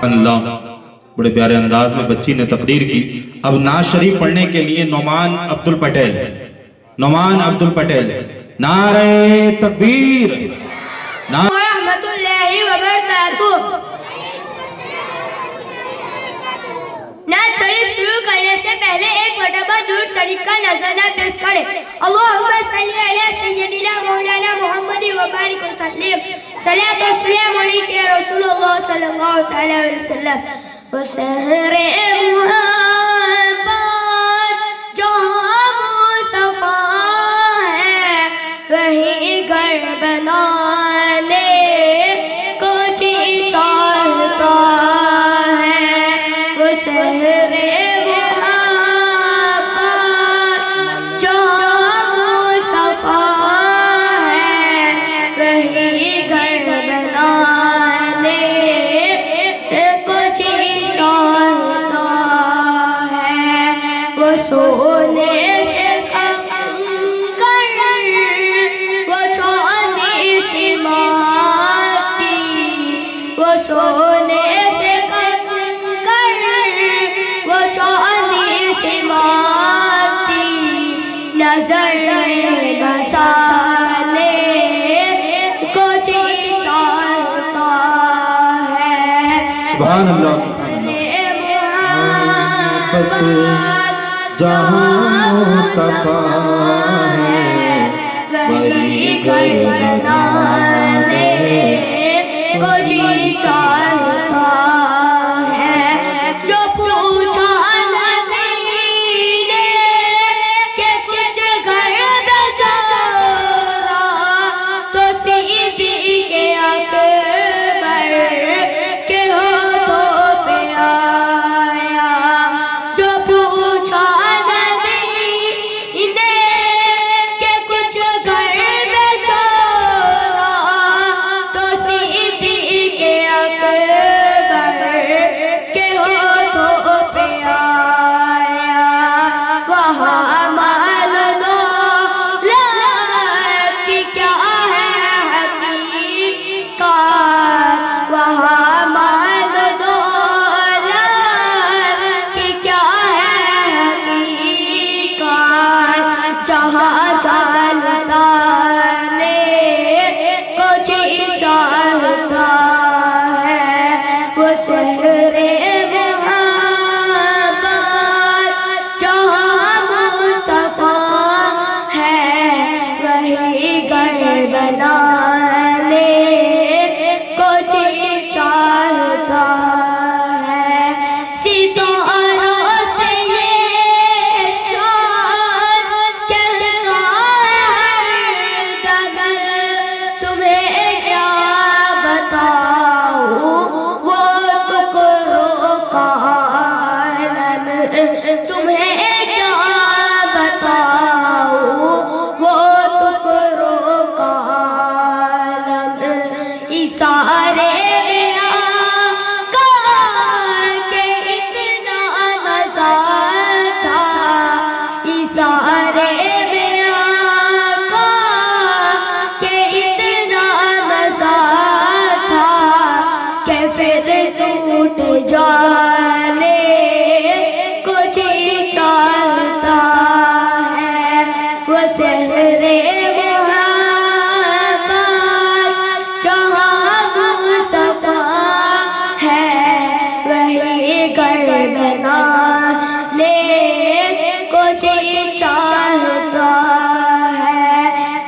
Speaker 3: अल्लाह, बड़े प्यारे अंदाज में बच्ची ने तकरीर की। अब नाज शरीफ पढ़ने के लिए नौमान अब्दुल पटेल, नारे तकबीर,
Speaker 6: रहमतुल्लाहि व बरकातुहू। नाज शरीफ शुरू करने से पहले एक मरतबा दुरूद शरीफ का नज़राना पेश करें। अल्लाहुम्मा सल्ली अला सय्यदिना मौलाना मुहम्मद व बारिक वसल्लिम, सलात व सलाम अलैका या रसूलल्लाह सल्लल्लाहु तआला अलैहि वसल्लम। व शहरे मुहब्बत जहाँ मुस्तफा है, वही घर बनाने को जी चाहता है। वो शहरे मुहब्बत जहाँ मुस्तफा है, वही घर बनाने को जी चाहता है। वो सोने से सोने से कंकर, वो चांदी से मोती, नजर बसाने को जी चाहता है।
Speaker 3: सुभान अल्लाह, जहाँ मुस्तफा है, वही घर बनाने को जी चाहता है। जो पूछा नबी ने कि कुछ घर बेचारा, तो सिद्दीक़ अकबर के होठों पे आया। जो पूछा नबी ने कि कुछ घर बेचारा,
Speaker 6: मोहब्बत जहाँ मुस्तफा है वही घर बना ले कुछ चाहता है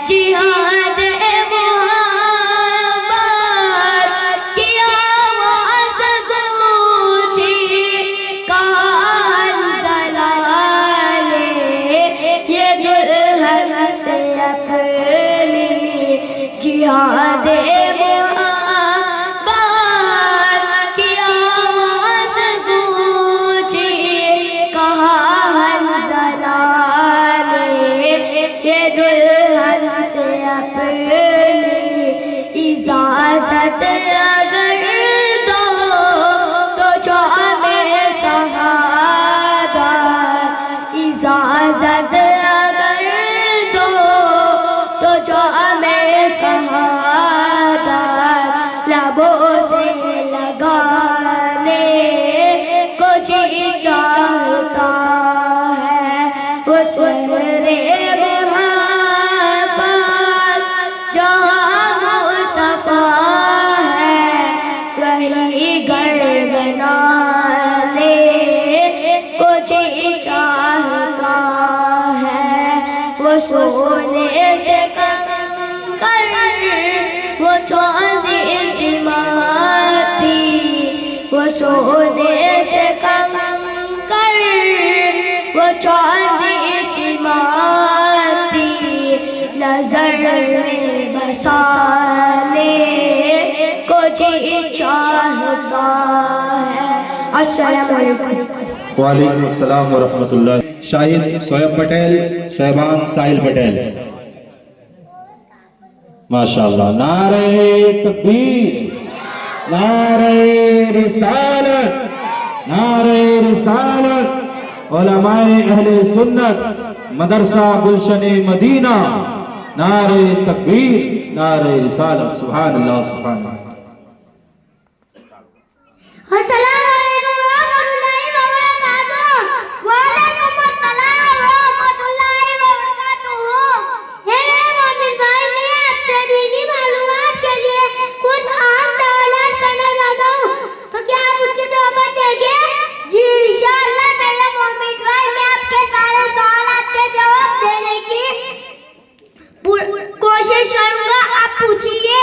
Speaker 6: जिहाद मोहब्बत की आवाज़ गूंजी कान जलाले ये दुल्हन से अपनी जिहाद मोहब्बत की आवाज़ गूंजी कान जलाले ये दुल्हन से अपनी इजाज़त अगर दो तो जामे शहादत इजाज़त अगर दो तो जामे शहादत लबों से लगाने को जी चाहता है वो सुरे मोहब्बत जहाँ मुस्तफा है वही घर बना ले कुछ चाहता है वो सोने से कंकर वो चांदी सी माटी वो सोने से कंकर वो चांदी सी माटी नजर में बसाने को जी चाहता है। अस्सलाम वालेकुम।
Speaker 3: वालेकुम अस्सलाम व रहमतुल्लाह। शाहिद सोयब पटेल, शहबान साहिल पटेल। माशाअल्लाह। नारे तकबीर, नारे रिसालत, नारे रिसालत। उलमाए अहले सुन्नत मदरसा गुलशन मदीना, नारे तकबीर, नारे रिसालत। सुभान अल्लाह, सुभान अल्लाह।
Speaker 6: अस्सलाम वालेकुम रहमतुल्लाहि व बरकातुहू। वालेकुम अस्सलाम रहमतुल्लाहि व बरकातुहू। हे मेरे मोमिन भाई, मैं आपसे दीनी मालूमात के लिए कुछ आम सवालात करना चाहता हूँ, तो क्या आप उसके जवाब देंगे? जी इंशाअल्लाह मेरे मोमिन भाई, मैं आपके सारे सवालात के जवाब देने की कोशिश करूँगा। आप पूछिए।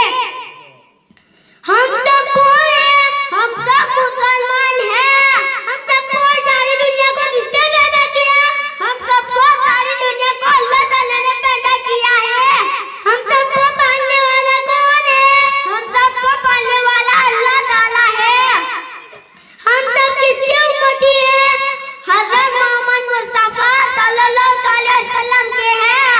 Speaker 6: हम सब कौन हैं? हम सब मुसलमान हैं। हम सबको सारी दुनिया को किसने पैदा किया? हम सबको सारी दुनिया को अल्लाह ताला ने पैदा किया है। हम सबको पालने वाला कौन है? हम सबको पालने वाला अल्लाह ताला है। हम सब किसके उम्मती हैं? हज़रत मोहम्मद मुस्तफा सल्लल्लाहु अलैहि वसल्लम के हैं।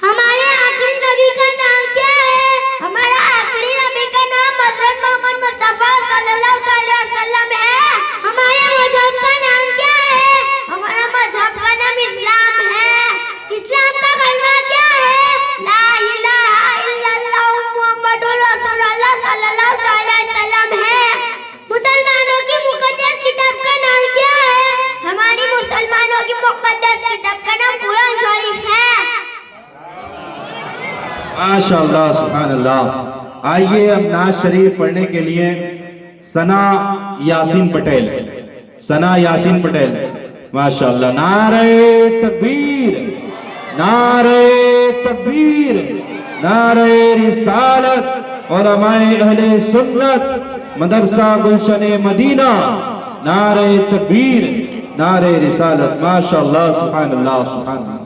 Speaker 6: हमारे आखिरी नबी का नाम क्या है? हमारा आखिरी नबी का नाम हज़रत मोहम्मद मुस्तफा सल्लल्लाहु अलैहि वसल्लम है। हमारे मजहब का नाम क्या है? हमारा मजहब का नाम इस्लाम है। इस्लाम का कलमा क्या है? ला इलाहा इल्लल्लाह मुहम्मदुर रसूलुल्लाह सल्लल्लाहु अलैहि वसल्लम है। मुसलमानों की मुक़द्दस किताब का नाम क्या है? हमारी मुसलमानों की मुक़द्दस किताब का नाम कुरान शरीफ है।
Speaker 3: माशाअल्लाह, सुभान अल्लाह। आइए अब नाज शरीफ पढ़ने के लिए सना यासीन पटेल, सना यासीन पटेल। माशाअल्लाह। नारे तकबीर, नारे तकबीर, नारे रिसालत। उलमाए अहले सुन्नत मदरसा गुलशन मदीना, नारे तकबीर, नारे रिसालत। माशाअल्लाह, सुभान अल्लाह, सुभान अल्लाह।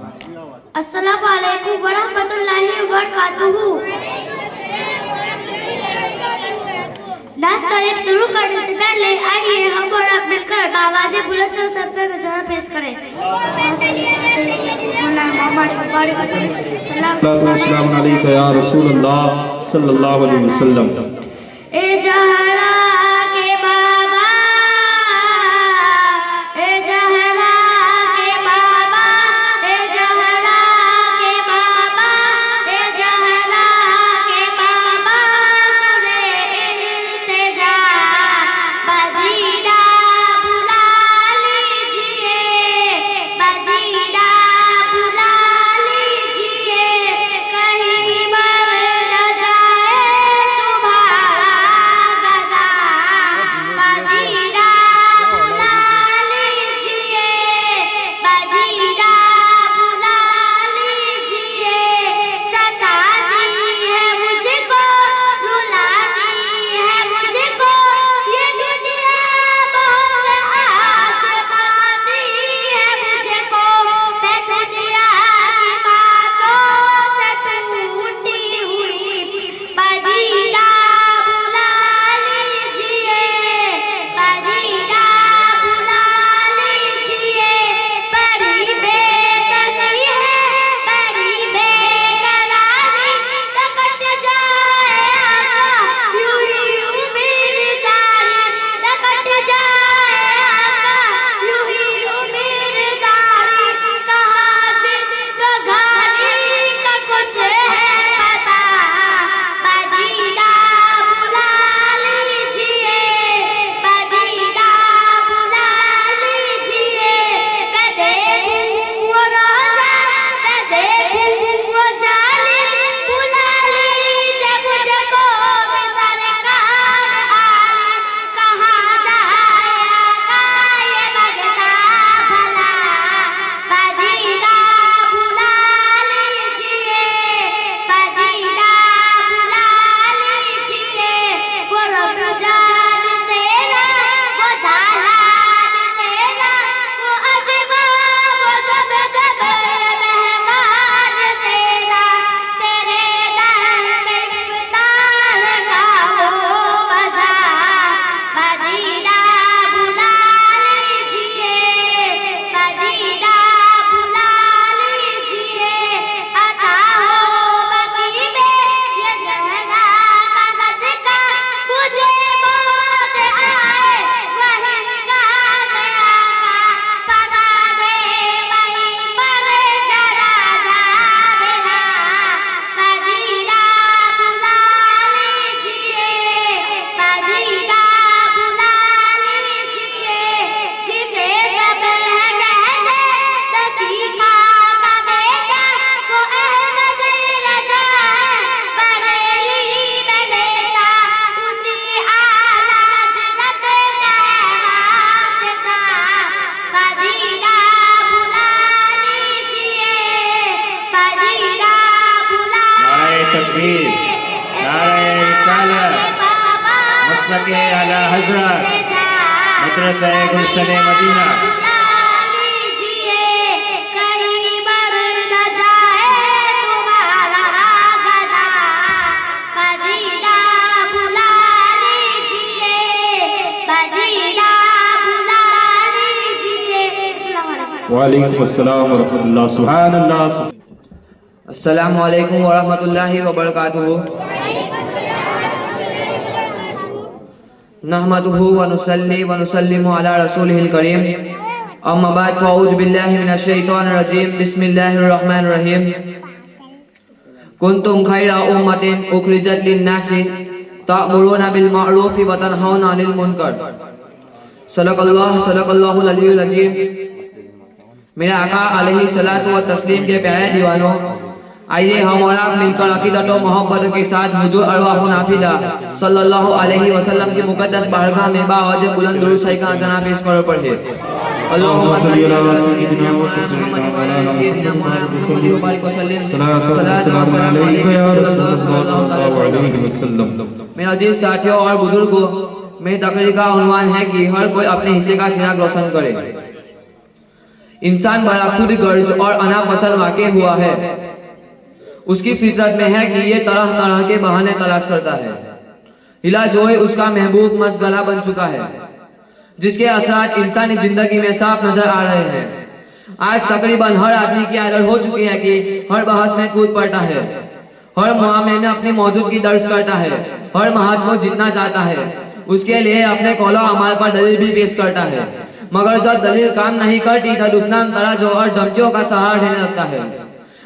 Speaker 6: अस्सलाम वालेकुम व रहमतुल्लाहि व बरकातुहू। नाज शरीफ शुरू करने से पहले आइए हम और आप मिलकर आवाज़ें बुलंद कर सबसे नजारा पेश करें।
Speaker 3: अस्सलाम अलैका या रसूल अल्लाह सल्लल्लाहु अलैहि वसल्लम।
Speaker 6: ए जहरा के बाबा, ए जहरा के बाबा, ए जहरा के बाबा, ए जहरा के बाबा, सुने इंतजा बदीना बुला लीजिए, बदीना बुला लीजिए।
Speaker 1: हजरत मदरसा गुलशन मदीना।
Speaker 2: वालेकुम अस्सलाम व रहमतुल्लाह। सुभान अल्लाह।
Speaker 7: अस्सलामु अलैकुम व रहमतुल्लाहि व बरकातुहू। नहमदुहु व नुसल्ली व नुसल्लिमु अला रसूलिहिल करीम। अम्मा बाद फ़अऊज़ु बिल्लाहि मिनश शैतानिर रजीम। बिस्मिल्लाहिर रहमानिर रहीम। कुंतुम खैरा उम्मतिन उखरिजत लिन्नासि तअमुरूना बिल मअरूफि व तनहौना अनिल मुनकर। सदक़ल्लाहुल अलीयुल अज़ीम। मेरे आका अलैहि सलातु व तस्लीम के प्यारे दीवानों, आइए हम और आप मिलकर अकीदत और मोहब्बत के साथ हुजूर अरवाह नाफिदा सल्लल्लाहु अलैहि वसल्लम की मुक़द्दस बारगाह में बावज बुलंद दुरूद शरीफ का जना पेश करो पढ़े। अल्लाहुम्मा सल्ली अला सय्यिदिना मुहम्मद व अला सय्यिदिना मुहम्मद व बारिक व सल्लिम। सलात व सलाम अलैका या रसूलल्लाह अलैहि वसल्लम। मेरे अजीज साथियों और बुजुर्गों, मेरी तकरीर का उन्वान है कि हर कोई अपने हिस्से का चिराग रोशन करे। इंसान बड़ा खुद गर्ज और अना पसंद वाक़े हुआ है। उसकी फितरत में है कि ये तरह तरह के बहाने तलाश करता है। हिला जो है उसका महबूब मसगला बन चुका है, जिसके असरात इंसानी जिंदगी में साफ नजर आ रहे हैं। आज तकरीबन हर आदमी की आदत हो चुकी है कि हर बहस में कूद पड़ता है, हर मामले में अपनी मौजूदगी दर्ज करता है, हर महाद को जीतना चाहता है, उसके लिए अपने कौलो अमाल पर दलील भी पेश करता है। मगर जब दलील काम नहीं करती तो दुश्मन तराजू और धमकियों का सहारा देने लगता है।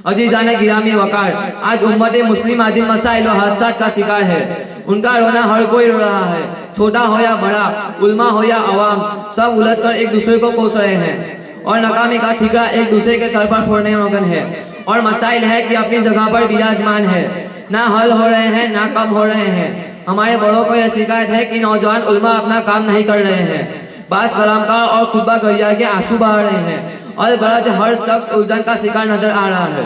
Speaker 7: अजीजान गिरामी वकार, आज उम्मत मुस्लिम आजिम मसाइल और हादसात का शिकार है। उनका रोना हर कोई रो रहा है, छोटा हो या बड़ा, उल्मा हो या अवाम, सब उलझकर एक दूसरे को कोस रहे हैं और नाकामी का ठिकरा एक दूसरे के सर पर फोड़ने में मगन है। और मसाइल है कि अपनी जगह पर विराजमान है, ना हल हो रहे हैं ना कम हो रहे हैं। हमारे बड़ों को यह शिकायत है कि नौजवान उल्मा अपना काम नहीं कर रहे हैं, बात कलामकार और खुतबा गरिया के आंसू बहा रहे हैं और गरज हर शख्स उलझन का शिकार नजर आ रहा है।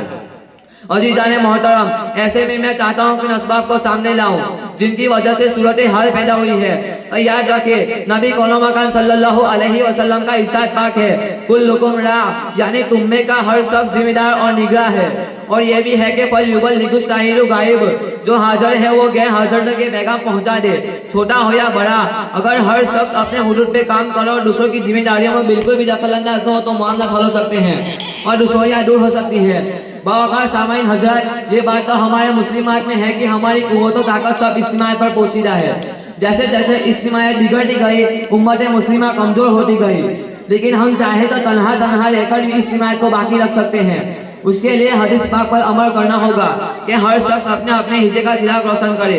Speaker 7: अजीजाने मोहतरम, ऐसे में मैं चाहता हूँ कि असबाब को सामने लाऊं जिनकी वजह से सूरत हाल पैदा हुई है। और याद रखिए, नबी कौलमकान सल्लल्लाहु अलैहि वसल्लम का इरशाद पाक है, कुल्लुकुम रा, यानी तुम में का हर शख्स जिम्मेदार और निगरान है। और ये भी है कि फल युबल लिगु साहिरु गायब, जो हाजिर है वो गैर हाजिर के पैगाम पहुंचा दे, छोटा हो या बड़ा। अगर हर शख्स अपने हुदूद पे काम करे और दूसरों की जिम्मेदारियों में बिल्कुल भी दखलंदाज न हो तो मामला हल हो सकते हैं और दुश्मनियां दूर हो सकती है। बावकार सामाइन हजरत, ये बात तो हमारे मुस्लिमात में है कि हमारी कुव्वत और ताकत सब इज्तिमायत पर पोशीदा है। जैसे जैसे इज्तिमायत बिगड़ती गई, उम्मत मुस्लिमा कमजोर होती गई, लेकिन हम चाहे तो तन्हा तन्हा रहकर भी इज्तिमायत को बाकी रख सकते हैं। उसके लिए हदीस पाक पर अमल करना होगा कि हर शख्स अपने अपने हिस्से का चिराग रोशन करे।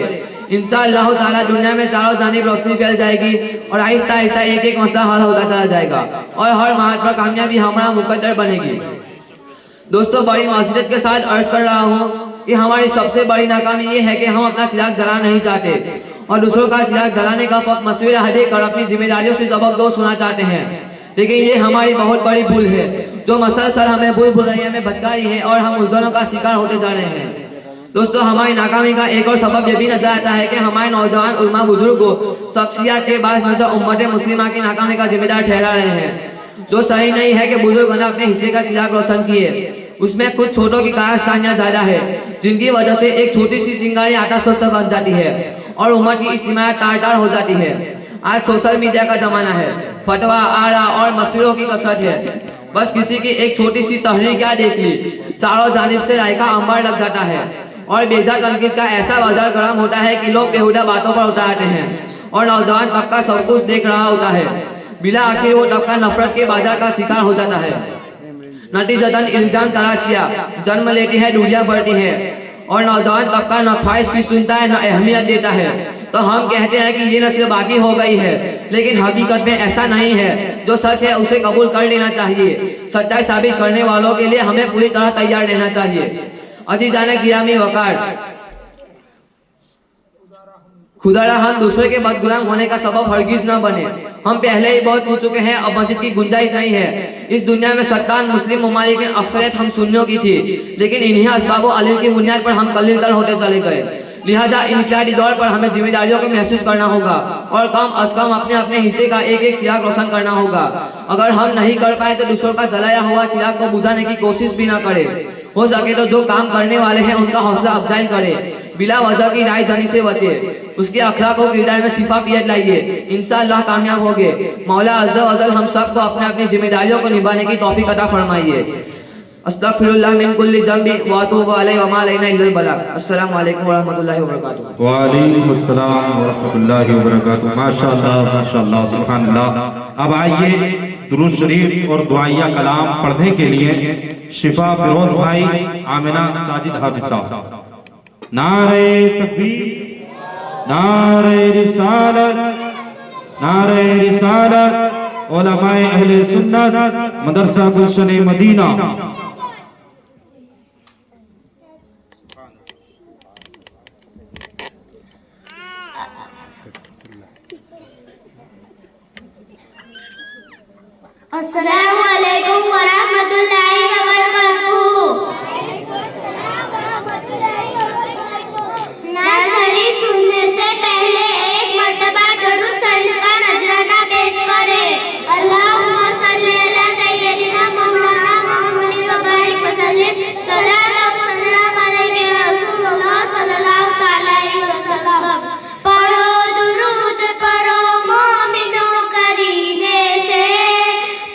Speaker 7: इंशाअल्लाह ताला दुनिया में चारों जानिब रोशनी फैल जाएगी और आहिस्ता आहिस्ता एक एक मसला हल होता चला जाएगा और हर महाज पर कामयाबी हमारा मुकद्दर बनेगी। दोस्तों, बड़ी मस्जिद के साथ अर्ज कर रहा हूँ कि हमारी सबसे बड़ी नाकामी ये है कि हम अपना चिराग जला नहीं चाहते और दूसरों का चिराग जलाने का फक्त मशवरा हदे कर अपनी जिम्मेदारियों से सबकदोश होना चाहते हैं। लेकिन ये हमारी बहुत बड़ी भूल है जो मसलसल हमें भूल भुलैया में भटका रही है और हम उलझनों का शिकार होते जा रहे हैं। दोस्तों, हमारी नाकामी का एक और सबब ये भी नजर आता है कि हमारे नौजवान उलमा बुजुर्ग को शख्सियत के बाद में उम्मत मुस्लिमा की नाकामी का जिम्मेदार ठहरा रहे हैं। जो सही नहीं है कि बुजुर्ग ने अपने हिस्से का चिराग रोशन किए, उसमें कुछ छोटों की कारस्तानियां ज्यादा है, जिनकी वजह से एक छोटी सी चिंगारी आटा सोचा बन जाती है और उम्मत की इज्तिमायत तार तार हो जाती है। आज सोशल मीडिया का जमाना है, फतवा आरा और मसलों की कसरत है। बस किसी की एक छोटी सी तहरीर क्या देख ली, चारों जानिब से राय का अंबार लग जाता है और बेजा तनकीद का ऐसा बाजार गर्म होता है कि लोग बेहुदा बातों पर उतर आते हैं और नौजवान तबका सब कुछ देख रहा होता है। बिला आखिर वो तबका नफरत के बाजार का शिकार हो जाता है। नतीजतन इल्जाम तराशिया जन्म लेती है, दूरियां बढ़ती है और नौजवान तबका न ख्वाहिश की सुनता है न अहमियत देता है। तो हम कहते हैं कि ये नस्ल बाकी हो गई है, लेकिन हकीकत में ऐसा नहीं है। जो सच है उसे कबूल कर लेना चाहिए। सच्चाई साबित करने वालों के लिए हमें पूरी तरह तैयार रहना चाहिए। अजीजान गिरामी वकार, खुदारा हम दूसरे के बदगुलाम होने का सबब हरगिज न बने। हम पहले ही बहुत पूछ चुके हैं, अब मस्जिद की गुंजाइश नहीं है। इस दुनिया में 57 मुस्लिम ममालिक में अक्सरियत हम सुन्नियों की थी, लेकिन इन्हीं असबाब अलील की बुनियाद पर हम कलील तर होते चले गए। लिहाजा इनफरादी दौर पर हमें जिम्मेदारियों को महसूस करना होगा और कम अज कम अपने अपने हिस्से का एक एक चिराग रोशन करना होगा। अगर हम नहीं कर पाए तो दूसरों का जलाया हुआ चिराग को बुझाने की कोशिश भी ना करें। हो सके तो जो काम करने वाले हैं उनका हौसला अफजाई करें, बिला वजह की राय जनी से बचे, उसके अखलाक और किरदार में सिफाफियत लाइए, इंशाअल्लाह कामयाब होगे। मौला अज़्ज़ा व जल हम सबको अपने अपनी जिम्मेदारियों को निभाने की तौफीक अता फरमाइए। अस्तगफिरुल्लाह मिन कुल्ली ज़ंबि व अतूबु अलैहि व मा अलैना इल्लल बलाग। अस्सलामु अलैकुम व रहमतुल्लाहि व बरकातुहू।
Speaker 3: वालेकुम अस्सलाम व रहमतुल्लाहि व बरकातुहू। माशाअल्लाह माशाअल्लाह सुभानअल्लाह। अब आइए दुरूद शरीफ और दुआइया कलाम पढ़ने के लिए शिफा फिरोज भाई, आमिना साजिद हाफिज साहब। नारे तकबीर, नारे रिसालत, नारे रिसालत। उलमाए अहले सुन्नत मदरसा गुलशन मदीना।
Speaker 5: अस्सलामु अलैकुम व रहमतुल्लाहि व बरकातुहू। नर्सरी सुनने से पहले एक मर्तबा दुरूद शरीफ का नजराना पेश करें। अल्लाहुम्मा सल्ली अला सय्यदिना मौलाना मुहम्मद व बारिक व सल्लिम। सलातो व सलाम अलैहि या रसूलल्लाह सल्लल्लाहु तआला अलैहि वसल्लम। पढ़ो दुरूद पढ़ो मोमिनो करीने से,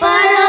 Speaker 5: पढ़ो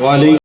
Speaker 2: वालेकुम